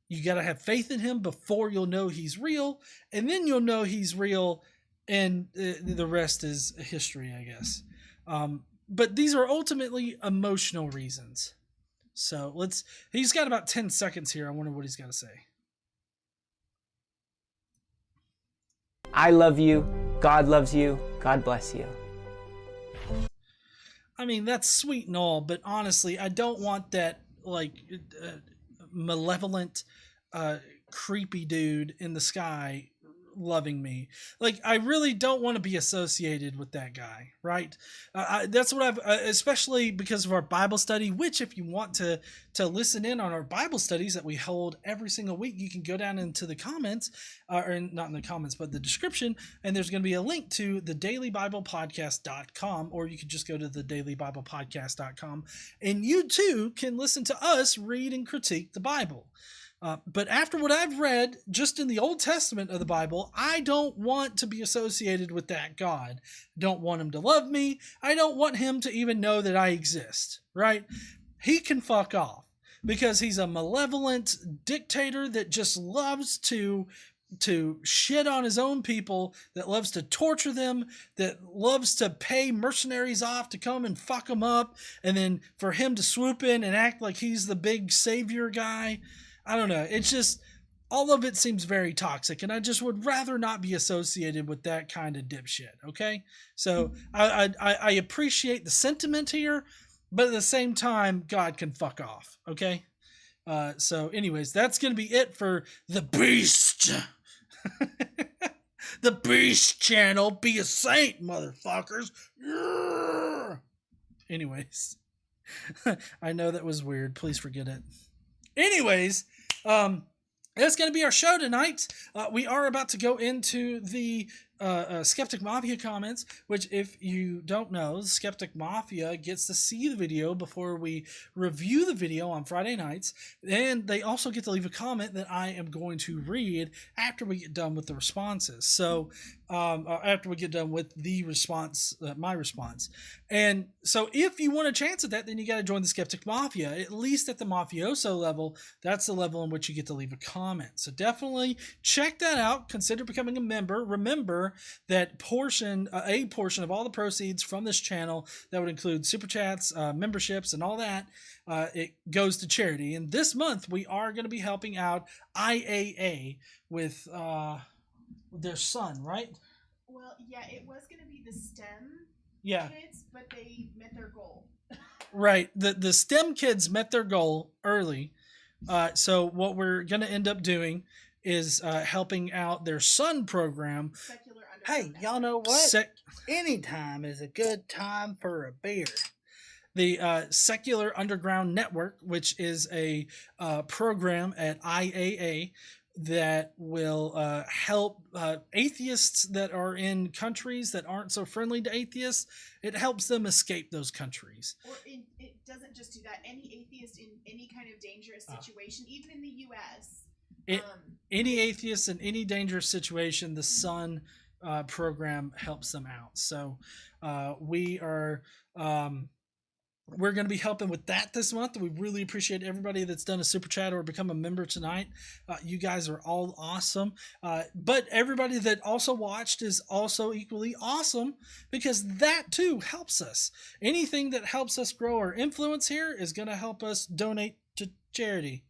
Speaker 9: You got to have faith in him before you'll know he's real, and then you'll know he's real, and the rest is history, I guess. But these are ultimately emotional reasons. So he's got about 10 seconds here. I wonder what he's got to say.
Speaker 10: I love you. God loves you. God bless you.
Speaker 9: I mean, that's sweet and all, but honestly, I don't want that malevolent, creepy dude in the sky loving me. Like, I really don't want to be associated with that guy, right? That's what I've, especially because of our Bible study, which if you want to listen in on our Bible studies that we hold every single week, you can go down into the comments, or not in the comments, but the description, and there's going to be a link to the dailybiblepodcast.com, or you could just go to the dailybiblepodcast.com, and you too can listen to us read and critique the Bible. But after what I've read, just in the Old Testament of the Bible, I don't want to be associated with that God. I don't want him to love me. I don't want him to even know that I exist, right? He can fuck off because he's a malevolent dictator that just loves to to shit on his own people, that loves to torture them, that loves to pay mercenaries off to come and fuck them up, and then for him to swoop in and act like he's the big savior guy. I don't know. It's just, all of it seems very toxic, and I just would rather not be associated with that kind of dipshit, okay? So I appreciate the sentiment here, but at the same time, God can fuck off, okay? So anyways, that's going to be it for The Beast. The Beast channel. Be a saint, motherfuckers. Yeah. Anyways, I know that was weird. Please forget it. Anyways, that's going to be our show tonight. We are about to go into the Skeptic Mafia comments, which, if you don't know, Skeptic Mafia gets to see the video before we review the video on Friday nights, and they also get to leave a comment that I am going to read after we get done with the responses. So after we get done with the response, my response. And so if you want a chance at that, then you got to join the Skeptic Mafia, at least at the Mafioso level. That's the level in which you get to leave a comment. So definitely check that out. Consider becoming a member. Remember that a portion of all the proceeds from this channel, that would include super chats, memberships, and all that, it goes to charity. And this month we are going to be helping out IAA with their son, right?
Speaker 6: Well, yeah, it was going to be the STEM kids, but they met their goal.
Speaker 9: Right. The STEM kids met their goal early. So what we're going to end up doing is helping out their son program.
Speaker 8: Hey, y'all know what? Anytime is a good time for a beer.
Speaker 9: The Secular Underground Network, which is a program at IAA that will help atheists that are in countries that aren't so friendly to atheists. It helps them escape those countries.
Speaker 6: Or it doesn't just do that. Any atheist in any kind of dangerous situation, even in the U.S.
Speaker 9: Any atheist in any dangerous situation, the Sun program helps them out. So we're going to be helping with that this month. We really appreciate everybody that's done a super chat or become a member tonight. You guys are all awesome. But everybody that also watched is also equally awesome, because that too helps us. Anything that helps us grow our influence here is going to help us donate to charity.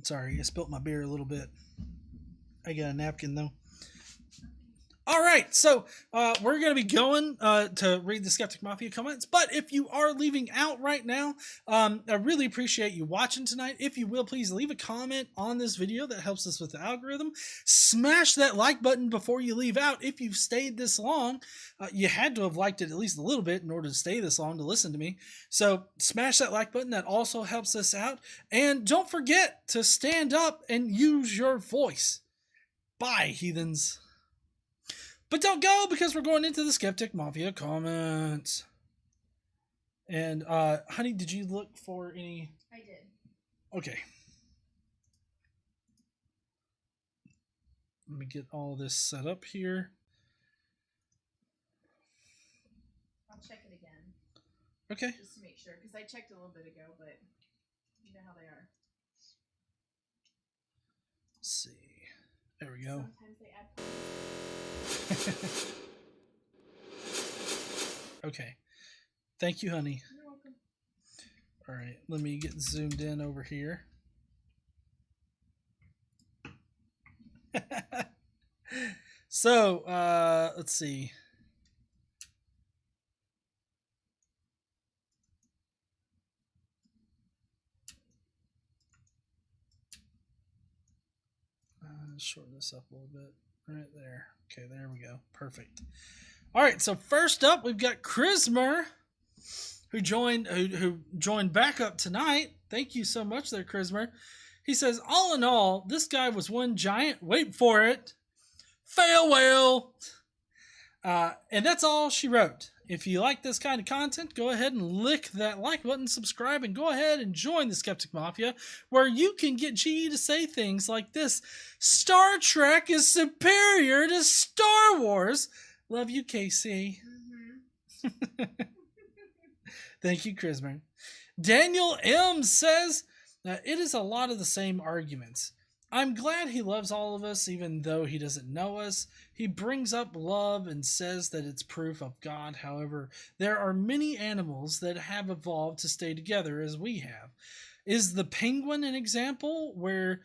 Speaker 9: Sorry, I spilt my beer a little bit. I got a napkin though. All right, so we're going to be going to read the Skeptic Mafia comments. But if you are leaving out right now, I really appreciate you watching tonight. If you will, please leave a comment on this video. That helps us with the algorithm. Smash that like button before you leave out. If you've stayed this long, you had to have liked it at least a little bit in order to stay this long to listen to me. So smash that like button. That also helps us out. And don't forget to stand up and use your voice. Bye, heathens. But don't go, because we're going into the Skeptic Mafia comments. And, honey, did you look for any?
Speaker 6: I did.
Speaker 9: Okay. Let me get all this set up here.
Speaker 6: I'll check it again.
Speaker 9: Okay.
Speaker 6: Just to make sure, because I checked a little bit ago, but you know how they are.
Speaker 9: Let's see. There we go.
Speaker 6: Sometimes they add.
Speaker 9: Okay. Thank you, honey.
Speaker 6: You're welcome.
Speaker 9: All right, let me get zoomed in over here. So, let's see. Shorten this up a little bit. Right there. Okay, there we go. Perfect. All right, so first up, we've got Chrismer, who joined back up tonight. Thank you so much there, Chrismer. He says, all in all, this guy was one giant, wait for it, fail whale. And that's all she wrote. If you like this kind of content, go ahead and lick that like button, subscribe, and go ahead and join the Skeptic Mafia, where you can get GE to say things like this: Star Trek is superior to Star Wars. Love you, KC. Mm-hmm. Thank you, Chrisman. Daniel M. says, it is a lot of the same arguments. I'm glad he loves all of us, even though he doesn't know us. He brings up love and says that it's proof of God. However, there are many animals that have evolved to stay together as we have. Is the penguin an example where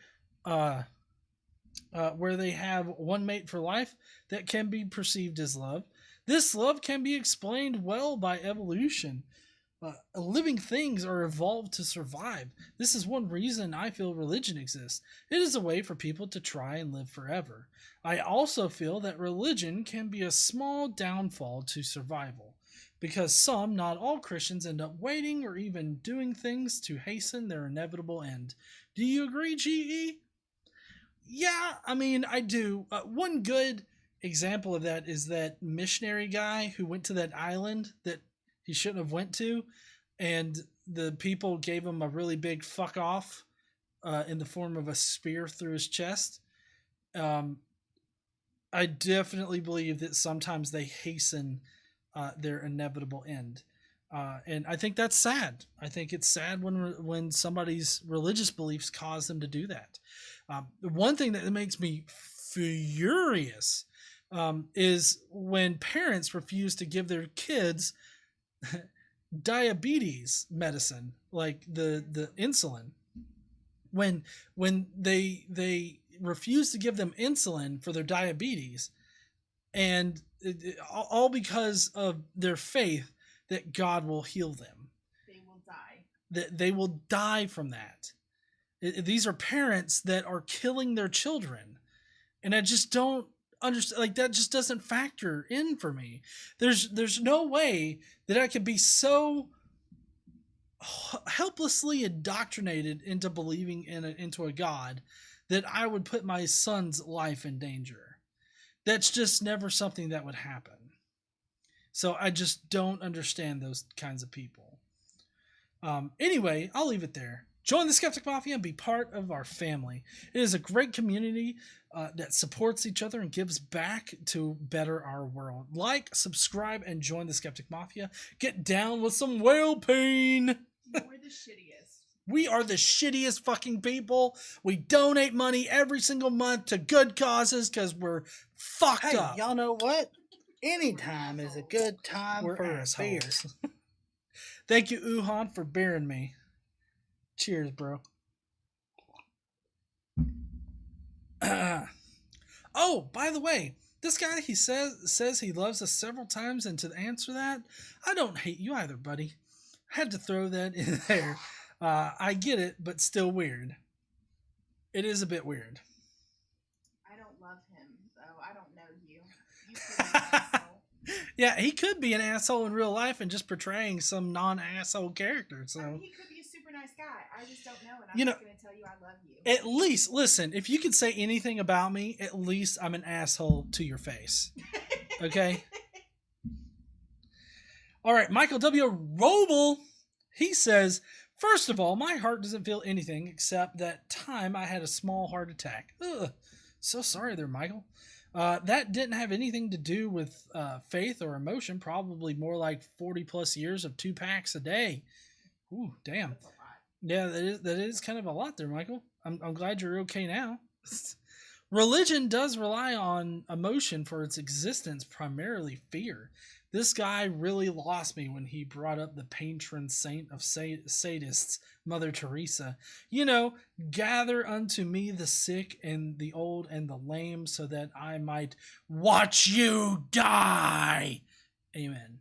Speaker 9: they have one mate for life that can be perceived as love? This love can be explained well by evolution. Living things are evolved to survive. This is one reason I feel religion exists. It is a way for people to try and live forever. I also feel that religion can be a small downfall to survival, because some, not all Christians, end up waiting or even doing things to hasten their inevitable end. Do you agree, GE? Yeah, I mean, I do. One good example of that is that missionary guy who went to that island that he shouldn't have went to, and the people gave him a really big fuck off in the form of a spear through his chest. I definitely believe that sometimes they hasten their inevitable end. And I think that's sad. I think it's sad when somebody's religious beliefs cause them to do that. One thing that makes me furious is when parents refuse to give their kids diabetes medicine, like the insulin. When they refuse to give them insulin for their diabetes, and all because of their faith that God will heal them.
Speaker 6: They will die.
Speaker 9: That they will die from that. These are parents that are killing their children, and I just don't understand. Like, that just doesn't factor in for me. There's no way that I could be so helplessly indoctrinated into believing into a God that I would put my son's life in danger. That's just never something that would happen. So I just don't understand those kinds of people. Anyway, I'll leave it there. Join the Skeptic Mafia and be part of our family. It is a great community that supports each other and gives back to better our world. Like, subscribe, and join the Skeptic Mafia. Get down with some whale pain.
Speaker 6: We're the shittiest.
Speaker 9: We are the shittiest fucking people. We donate money every single month to good causes because we're fucked
Speaker 8: Hey,
Speaker 9: up.
Speaker 8: y'all know what? Anytime is a good time
Speaker 9: We're
Speaker 8: for a beer.
Speaker 9: assholes. Thank you, Uhan, for bearing me. Cheers, bro. Oh, by the way, this guy, he says he loves us several times, and to answer that, I don't hate you either, buddy. Had to throw that in there. I get it, but still weird. It is a bit weird.
Speaker 6: I don't love him, though. I don't know you. You could be an asshole.
Speaker 9: Yeah, he could be an asshole in real life and just portraying some non-asshole character. So
Speaker 6: I mean, he could be a super nice guy. I just don't know, and I'm
Speaker 9: You know,
Speaker 6: just going to tell you I love you.
Speaker 9: at least, listen, if you could say anything about me, at least I'm an asshole to your face. Okay? All right, Michael W. Roble, he says, first of all, my heart doesn't feel anything except that time I had a small heart attack. Ugh, so sorry there, Michael. That didn't have anything to do with faith or emotion, probably more like 40 plus years of 2 packs a day. Ooh, damn.
Speaker 6: That's a lot.
Speaker 9: Yeah, that is kind of a lot there, Michael. I'm glad you're okay now. Religion does rely on emotion for its existence, primarily fear. This guy really lost me when he brought up the patron saint of sadists, Mother Teresa. You know, gather unto me the sick and the old and the lame so that I might watch you die. Amen.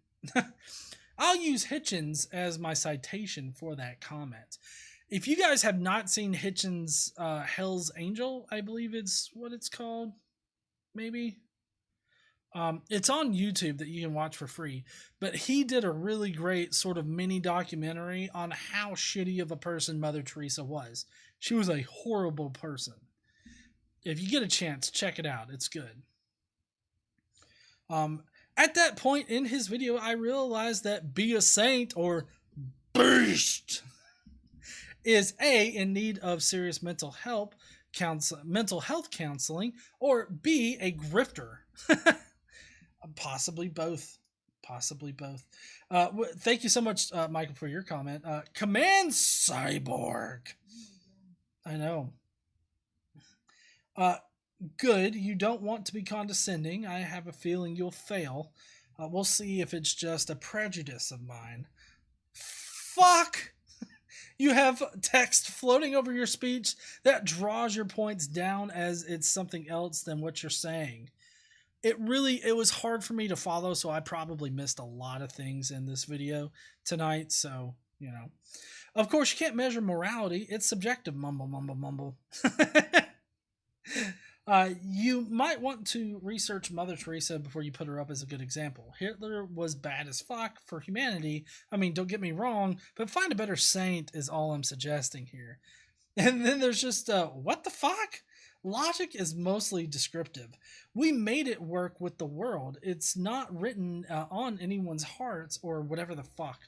Speaker 9: I'll use Hitchens as my citation for that comment. If you guys have not seen Hitchens' Hell's Angel, I believe it's what it's called, maybe. It's on YouTube that you can watch for free, but he did a really great sort of mini documentary on how shitty of a person Mother Teresa was. She was a horrible person. If you get a chance, check it out. It's good. At that point in his video, I realized that be a saint or beast is A, in need of serious mental health counseling, or B, a grifter. Possibly both. Thank you so much, Michael, for your comment. Command Cyborg. I know. Good. You don't want to be condescending. I have a feeling you'll fail. We'll see if it's just a prejudice of mine. Fuck! You have text floating over your speech that draws your points down as it's something else than what you're saying. It was hard for me to follow, so I probably missed a lot of things in this video tonight, so, you know. Of course, you can't measure morality. It's subjective, mumble, mumble, mumble. You might want to research Mother Teresa before you put her up as a good example. Hitler was bad as fuck for humanity. I mean, don't get me wrong, but find a better saint is all I'm suggesting here. And then there's just, what the fuck? Logic is mostly descriptive. We made it work with the world. It's not written on anyone's hearts or whatever the fuck.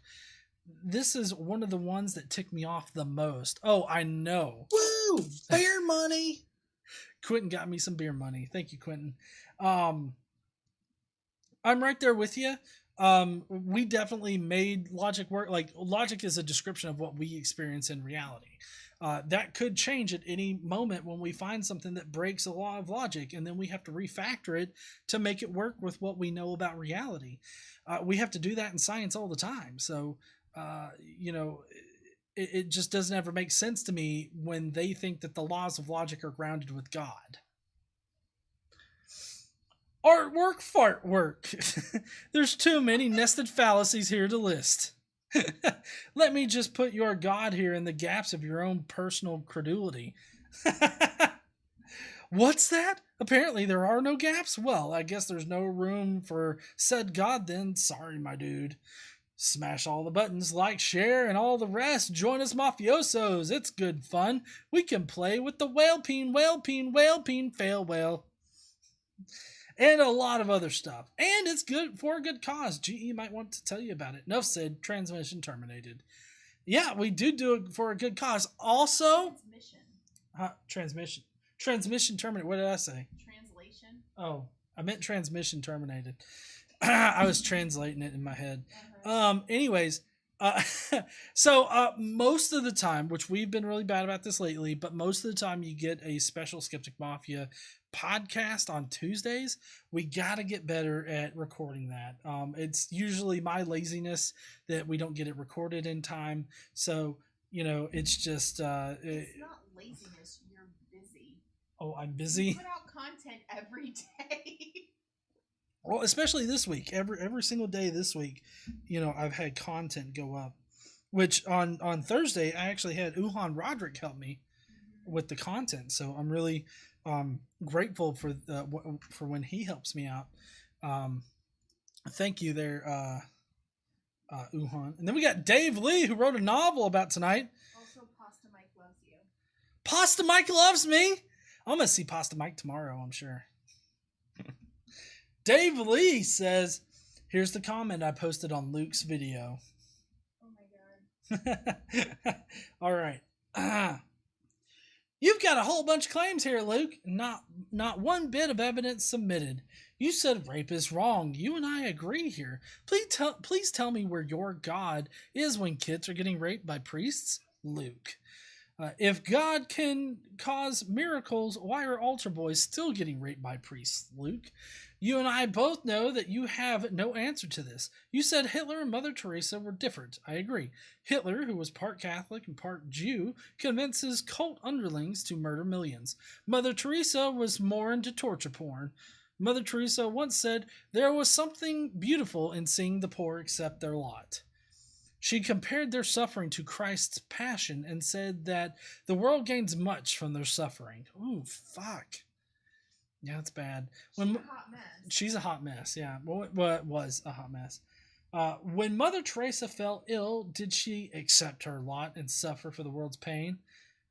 Speaker 9: This is one of the ones that ticked me off the most. Oh, I know.
Speaker 8: Woo! Beer money!
Speaker 9: Quentin got me some beer money. Thank you, Quentin. I'm right there with you. We definitely made logic work. Like, logic is a description of what we experience in reality. That could change at any moment when we find something that breaks a law of logic, and then we have to refactor it to make it work with what we know about reality. We have to do that in science all the time. So, you know, it just doesn't ever make sense to me when they think that the laws of logic are grounded with God. Artwork, fart work. There's too many nested fallacies here to list. Let me just put your God here in the gaps of your own personal credulity. What's that? Apparently there are no gaps? Well, I guess there's no room for said God then. Sorry, my dude. Smash all the buttons, like, share, and all the rest. Join us, mafiosos. It's good fun. We can play with the whale peen, fail whale. And a lot of other stuff. And it's good for a good cause. GE might want to tell you about it. Enough said. Transmission terminated. Yeah, we do it for a good cause. Also... Transmission. Transmission terminated. What did I say? Translation. Oh, I meant transmission terminated. I was translating it in my head. Anyways, so most of the time, which we've been really bad about this lately, but most of the time you get a special Skeptic Mafia podcast on Tuesdays. We got to get better at recording that. It's usually my laziness that we don't get it recorded in time. So, you know, it's just... it's
Speaker 6: not laziness, you're busy.
Speaker 9: Oh, I'm busy?
Speaker 6: You put out content every day.
Speaker 9: Well, especially this week, every single day this week, you know, I've had content go up. Which on Thursday, I actually had Uhan Roderick help me with the content. So I'm really grateful for when he helps me out. Thank you there, Uhan. And then we got Dave Lee, who wrote a novel about tonight.
Speaker 6: Also, Pasta Mike loves you.
Speaker 9: Pasta Mike loves me. I'm gonna see Pasta Mike tomorrow, I'm sure. Dave Lee says, here's the comment I posted on Luke's video.
Speaker 6: Oh my god.
Speaker 9: All right. You've got a whole bunch of claims here, Luke. Not one bit of evidence submitted. You said rape is wrong. You and I agree here. Please tell me where your God is when kids are getting raped by priests, Luke. If God can cause miracles, why are altar boys still getting raped by priests, Luke? You and I both know that you have no answer to this. You said Hitler and Mother Teresa were different. I agree. Hitler, who was part Catholic and part Jew, convinces cult underlings to murder millions. Mother Teresa was more into torture porn. Mother Teresa once said, there was something beautiful in seeing the poor accept their lot. She compared their suffering to Christ's passion and said that the world gains much from their suffering. Ooh, fuck. Yeah, that's bad.
Speaker 6: She's a hot mess.
Speaker 9: She's a hot mess, yeah. Well, it was a hot mess. When Mother Teresa fell ill, did she accept her lot and suffer for the world's pain?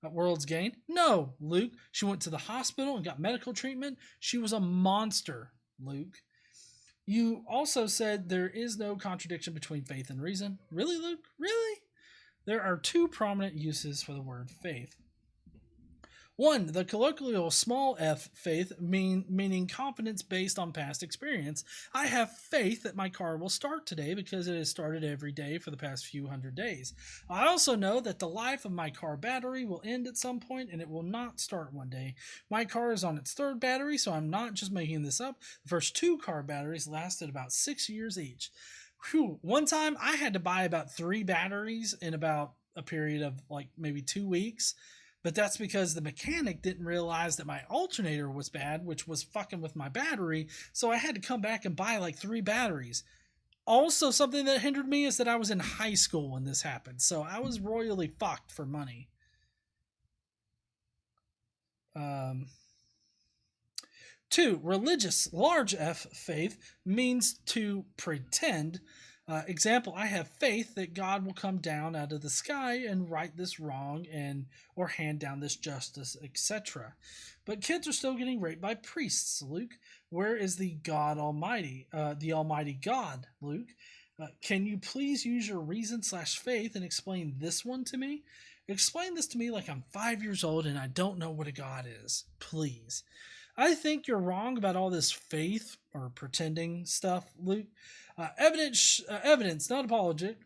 Speaker 9: World's gain? No, Luke. She went to the hospital and got medical treatment. She was a monster, Luke. You also said there is no contradiction between faith and reason. Really, Luke? Really? There are two prominent uses for the word faith. 1. The colloquial small f faith, meaning confidence based on past experience. I have faith that my car will start today because it has started every day for the past few hundred days. I also know that the life of my car battery will end at some point and it will not start one day. My car is on its 3rd battery, so I'm not just making this up. The first 2 car batteries lasted about 6 years each. Whew. One time I had to buy about 3 batteries in about a period of like maybe 2 weeks. But that's because the mechanic didn't realize that my alternator was bad, which was fucking with my battery. So I had to come back and buy like 3 batteries. Also, something that hindered me is that I was in high school when this happened. So I was royally fucked for money. 2. Religious, large F faith means to pretend. Example, I have faith that God will come down out of the sky and right this wrong or hand down this justice, etc. But kids are still getting raped by priests, Luke. Where is the God Almighty, the Almighty God, Luke? Can you please use your reason/faith and explain this one to me? Explain this to me like I'm 5 years old and I don't know what a God is, please. I think you're wrong about all this faith or pretending stuff, Luke. Evidence, not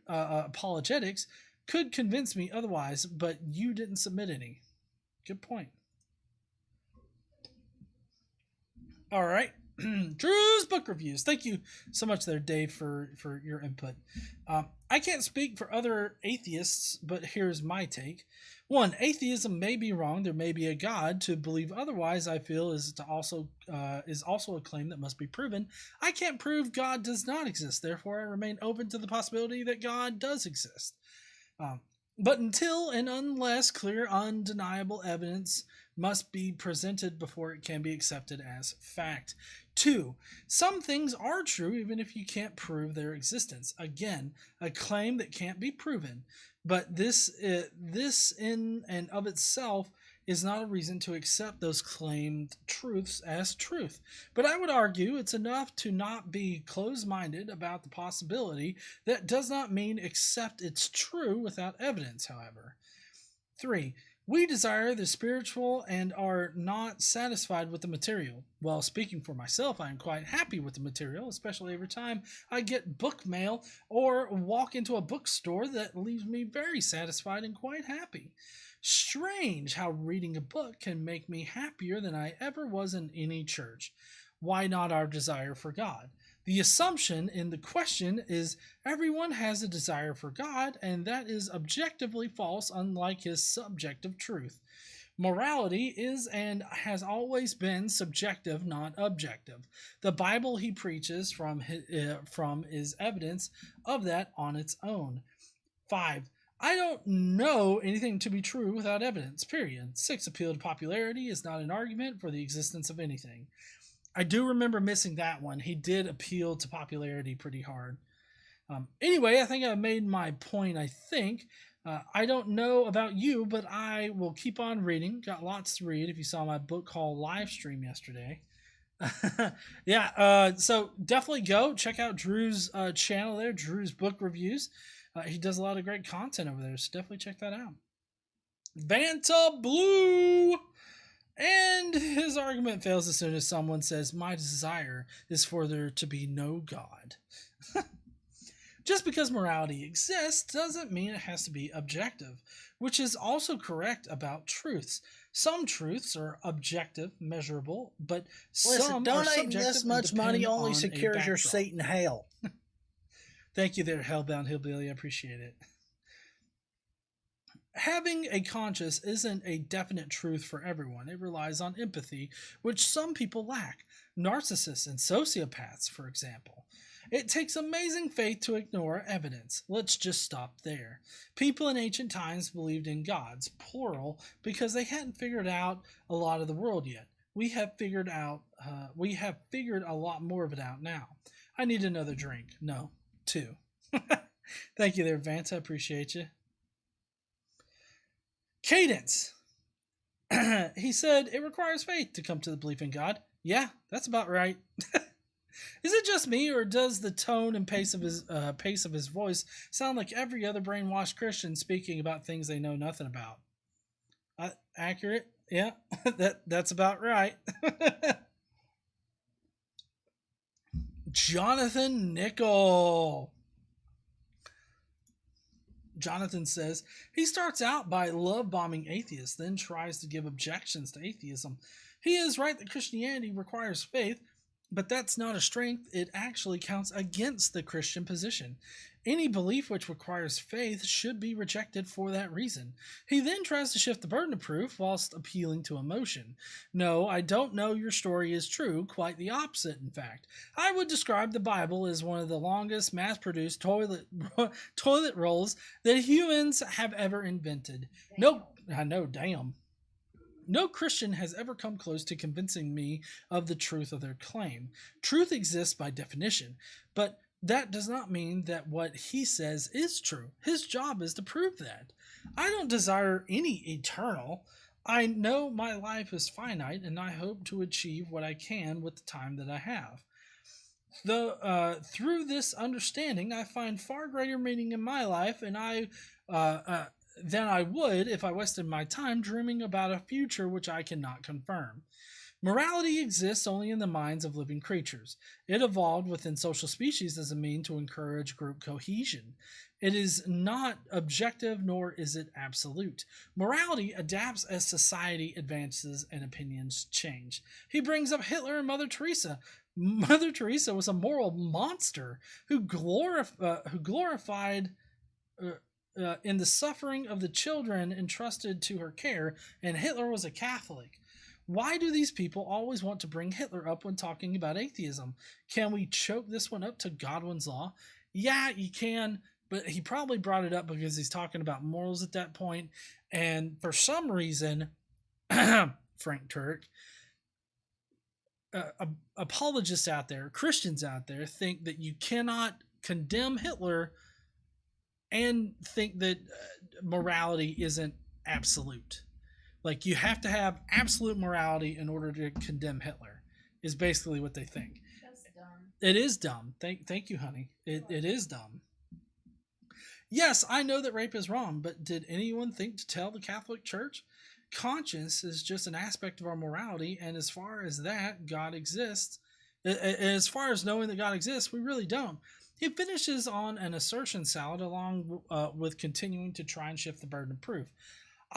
Speaker 9: apologetics, could convince me otherwise, but you didn't submit any. Good point. All right. Drew's book reviews. Thank you so much there, Dave, for your input. I can't speak for other atheists, but here's my take. 1. Atheism may be wrong. There may be a God. To believe otherwise, I feel, is also a claim that must be proven. I can't prove God does not exist. Therefore, I remain open to the possibility that God does exist. But until and unless clear, undeniable evidence must be presented before it can be accepted as fact. 2. Some things are true even if you can't prove their existence. Again, a claim that can't be proven. But this in and of itself is not a reason to accept those claimed truths as truth. But I would argue it's enough to not be closed-minded about the possibility. That does not mean accept it's true without evidence, however. 3. We desire the spiritual and are not satisfied with the material. Well, speaking for myself, I am quite happy with the material, especially every time I get book mail or walk into a bookstore that leaves me very satisfied and quite happy. Strange how reading a book can make me happier than I ever was in any church. Why not our desire for God? The assumption in the question is everyone has a desire for God, and that is objectively false, unlike his subjective truth. Morality is and has always been subjective, not objective. The Bible he preaches from is evidence of that on its own. 5. I don't know anything to be true without evidence, period. 6. Appeal to popularity is not an argument for the existence of anything. I do remember missing that one. He did appeal to popularity pretty hard. Anyway, I think I've made my point, I think. I don't know about you, but I will keep on reading. Got lots to read if you saw my book haul live stream yesterday. Yeah, so definitely go check out Drew's channel there, Drew's Book Reviews. He does a lot of great content over there, so definitely check that out. Vanta Blue! And his argument fails as soon as someone says, my desire is for there to be no God. Just because morality exists doesn't mean it has to be objective, which is also correct about truths. Some truths are objective, measurable, but some are
Speaker 8: donating
Speaker 9: subjective.
Speaker 8: This much money only secures your seat in hell.
Speaker 9: Thank you there, Hellbound Hillbilly. I appreciate it. Having a conscience isn't a definite truth for everyone. It relies on empathy, which some people lack. Narcissists and sociopaths, for example. It takes amazing faith to ignore evidence. Let's just stop there. People in ancient times believed in gods, plural, because they hadn't figured out a lot of the world yet. We have figured a lot more of it out now. I need another drink. No, 2. Thank you there, Vance. I appreciate you. Cadence. He said, it requires faith to come to the belief in God. Yeah, that's about right. Is it just me, or does the tone and pace of his voice sound like every other brainwashed Christian speaking about things they know nothing about? Accurate? Yeah. That's about right. Jonathan Nickel. Jonathan says he starts out by love bombing atheists, then tries to give objections to atheism. He is right that Christianity requires faith, but that's not a strength. It actually counts against the Christian position. Any belief which requires faith should be rejected for that reason. He then tries to shift the burden of proof whilst appealing to emotion. No, I don't know your story is true. Quite the opposite, in fact. I would describe the Bible as one of the longest mass-produced toilet rolls that humans have ever invented. No, I know, damn. No Christian has ever come close to convincing me of the truth of their claim. Truth exists by definition, but that does not mean that what he says is true. His job is to prove that. I don't desire any eternal. I know my life is finite, and I hope to achieve what I can with the time that I have. Through this understanding, I find far greater meaning in my life, and than I would if I wasted my time dreaming about a future which I cannot confirm. Morality exists only in the minds of living creatures. It evolved within social species as a means to encourage group cohesion. It is not objective, nor is it absolute. Morality adapts as society advances and opinions change. He brings up Hitler and Mother Teresa. Mother Teresa was a moral monster who glorified in the suffering of the children entrusted to her care, and Hitler was a Catholic. Why do these people always want to bring Hitler up when talking about atheism? Can we choke this one up to Godwin's law? Yeah, you can, but he probably brought it up because he's talking about morals at that point, and for some reason, Frank Turk, apologists out there, Christians out there, think that you cannot condemn Hitler and think that morality isn't absolute. Like, you have to have absolute morality in order to condemn Hitler, is basically what they think.
Speaker 6: That's dumb.
Speaker 9: It is dumb. Thank you, honey. It is dumb. Yes, I know that rape is wrong, but did anyone think to tell the Catholic Church? Conscience is just an aspect of our morality, and as far as that, God exists. As far as knowing that God exists, we really don't. He finishes on an assertion salad along with continuing to try and shift the burden of proof.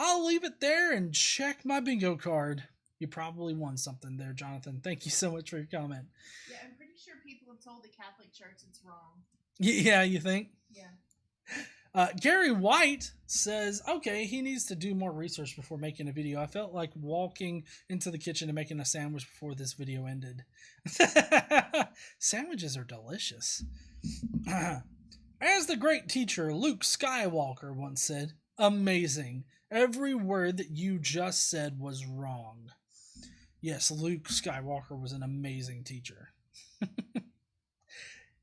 Speaker 9: I'll leave it there and check my bingo card. You probably won something there, Jonathan. Thank you so much for your comment.
Speaker 6: Yeah, I'm pretty sure people have told the Catholic Church it's wrong.
Speaker 9: Yeah, you think?
Speaker 6: Yeah.
Speaker 9: Gary White says, okay, he needs to do more research before making a video. I felt like walking into the kitchen and making a sandwich before this video ended. Sandwiches are delicious. As the great teacher Luke Skywalker once said, amazing. Every word that you just said was wrong. Yes, Luke Skywalker was an amazing teacher.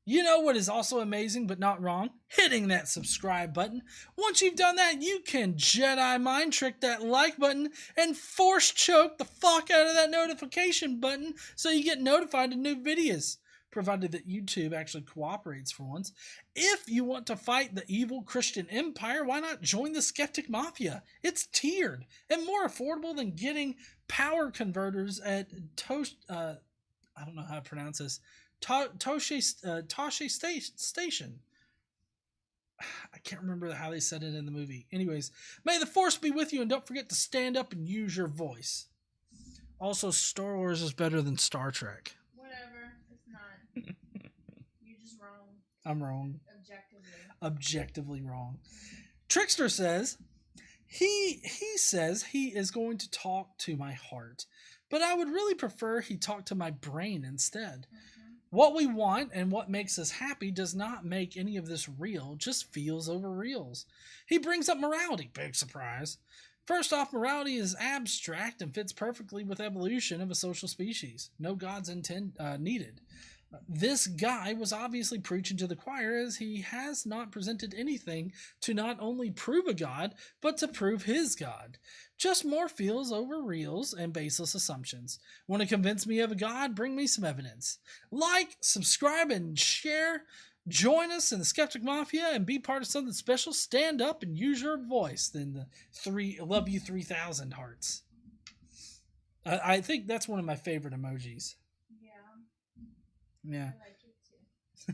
Speaker 9: You know what is also amazing but not wrong? Hitting that subscribe button. Once you've done that, you can Jedi mind trick that like button and force choke the fuck out of that notification button so you get notified of new videos, provided that YouTube actually cooperates for once. If you want to fight the evil Christian empire, why not join the Skeptic Mafia? It's tiered and more affordable than getting power converters at I don't know how to pronounce this. Tosche Station. I can't remember how they said it in the movie. Anyways, may the force be with you, and don't forget to stand up and use your voice. Also, Star Wars is better than Star Trek.
Speaker 6: Whatever. It's not. You're just wrong.
Speaker 9: I'm wrong.
Speaker 6: Objectively
Speaker 9: wrong. Trickster says he says he is going to talk to my heart, but I would really prefer he talk to my brain instead. What we want and what makes us happy does not make any of this real, just feels over reals. He brings up morality. Big surprise. First off, morality is abstract and fits perfectly with evolution of a social species. No gods needed. This guy was obviously preaching to the choir, as he has not presented anything to not only prove a god, but to prove his god. Just more feels over reals and baseless assumptions. Want to convince me of a god? Bring me some evidence. Like, subscribe, and share. Join us in the Skeptic Mafia and be part of something special. Stand up and use your voice. Then the love you 3,000 hearts. I think that's one of my favorite emojis. Yeah.
Speaker 6: I like it too.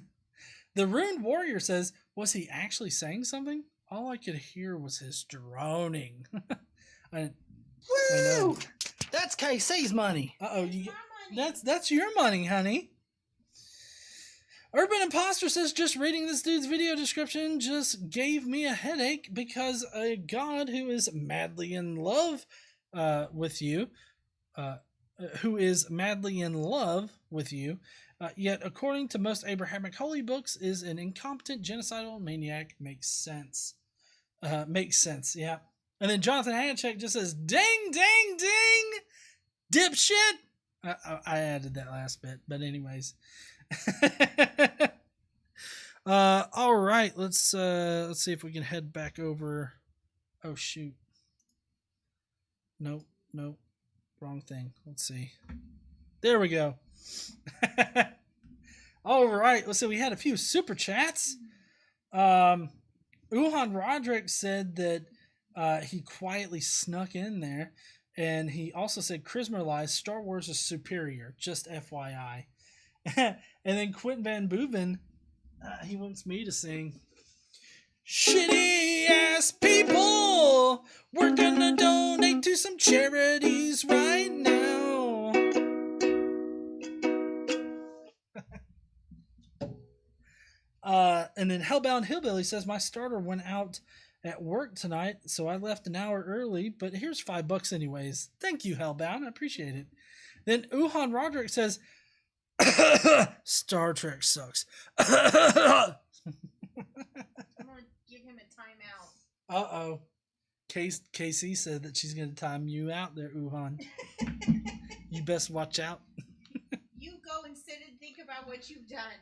Speaker 9: The Ruined Warrior says, was he actually saying something? All I could hear was his droning. I know.
Speaker 8: Woo! That's KC's money.
Speaker 9: Uh-oh. That's your money, honey. Urban Imposter says, just reading this dude's video description just gave me a headache because a god who is madly in love with you, yet according to most Abrahamic holy books is an incompetent genocidal maniac makes sense. Makes sense, yeah. And then Jonathan Hanchek just says, ding, ding, ding, dipshit. I added that last bit, but anyways. All right, let's see if we can head back over. Oh shoot. Nope, wrong thing. Let's see. There we go. All right, let's see. We had a few super chats. Uhan Roderick said that he quietly snuck in there, and he also said Christmas lies. Star Wars is superior. Just FYI. And then Quentin Van Boeven, he wants me to sing, shitty ass people, we're gonna donate to some charities right now. And then Hellbound Hillbilly says, my starter went out at work tonight, so I left an hour early, but here's $5 anyways. Thank you, Hellbound. I appreciate it. Then Uhan Roderick says, Star Trek sucks.
Speaker 6: I'm gonna give him a timeout.
Speaker 9: Uh-oh. KC said that she's gonna time you out there, Uhan. You best watch out.
Speaker 6: You go and sit and think about what you've done.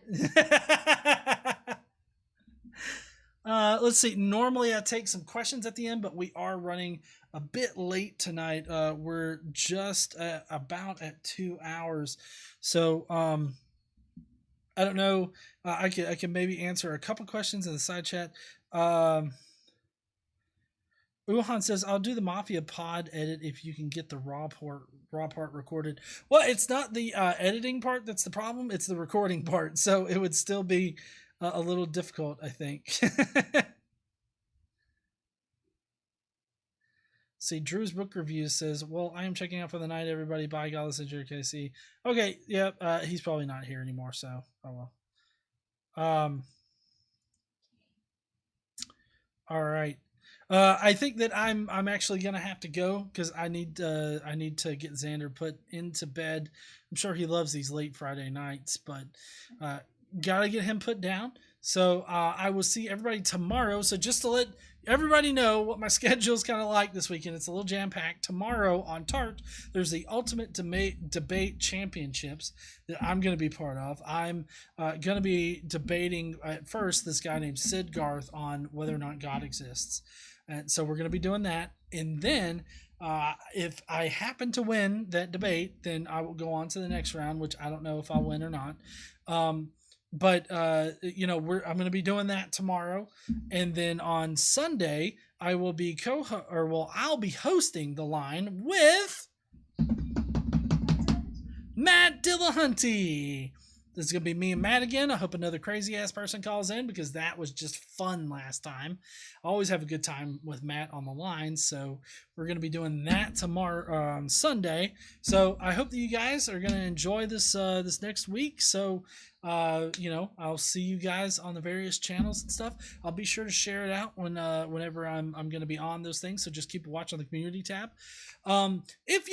Speaker 9: Let's see. Normally I take some questions at the end, but we are running a bit late tonight. We're just about at 2 hours. So I don't know. I can maybe answer a couple questions in the side chat. Uhan says, I'll do the Mafia pod edit if you can get the raw part recorded. Well, it's not the editing part that's the problem. It's the recording part. So it would still be a little difficult, I think. See, Drew's book review says, well, I am checking out for the night, everybody. Bye, Godless and KC. Okay, yep, he's probably not here anymore, so oh well. All right. I think that I'm actually gonna have to go because I need to get Xander put into bed. I'm sure he loves these late Friday nights, but gotta get him put down. So I will see everybody tomorrow. So just to let everybody know what my schedule is kind of like this weekend, it's a little jam-packed. Tomorrow on Tart, there's the Ultimate Debate Championships that I'm going to be part of. I'm going to be debating at first this guy named Sid Garth on whether or not God exists. And so we're going to be doing that. And then if I happen to win that debate, then I will go on to the next round, which I don't know if I'll win or not. But you know, I'm going to be doing that tomorrow, and then on Sunday I will be I'll be hosting the line with Matt Dillahunty. This is going to be me and Matt again. I hope another crazy ass person calls in because that was just fun last time. I always have a good time with Matt on the line. So we're going to be doing that tomorrow on Sunday. So I hope that you guys are going to enjoy this this next week. So you know, I'll see you guys on the various channels and stuff. I'll be sure to share it out whenever I'm going to be on those things. So just keep watching the community tab. If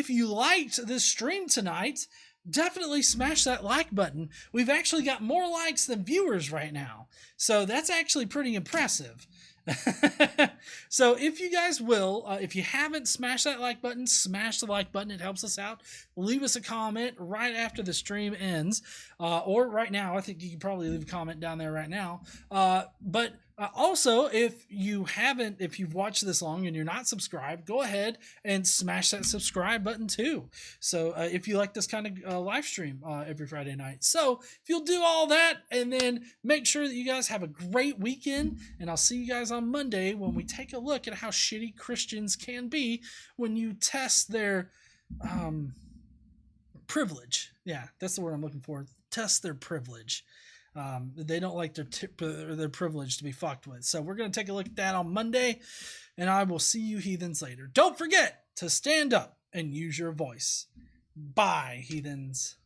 Speaker 9: you liked this stream tonight, definitely smash that like button. We've actually got more likes than viewers right now. So that's actually pretty impressive. So if you guys will, if you haven't smashed that like button, smash the like button. It helps us out. Leave us a comment right after the stream ends, or right now. I think you can probably leave a comment down there right now. But also, if you've watched this long and you're not subscribed, go ahead and smash that subscribe button too. So if you like this kind of live stream every Friday night. So if you'll do all that, and then make sure that you guys have a great weekend, and I'll see you guys on Monday when we take a look at how shitty Christians can be when you test their privilege. Yeah, that's the word I'm looking for. Test their privilege. They don't like their privilege to be fucked with. So we're going to take a look at that on Monday, and I will see you heathens later. Don't forget to stand up and use your voice. Bye, heathens.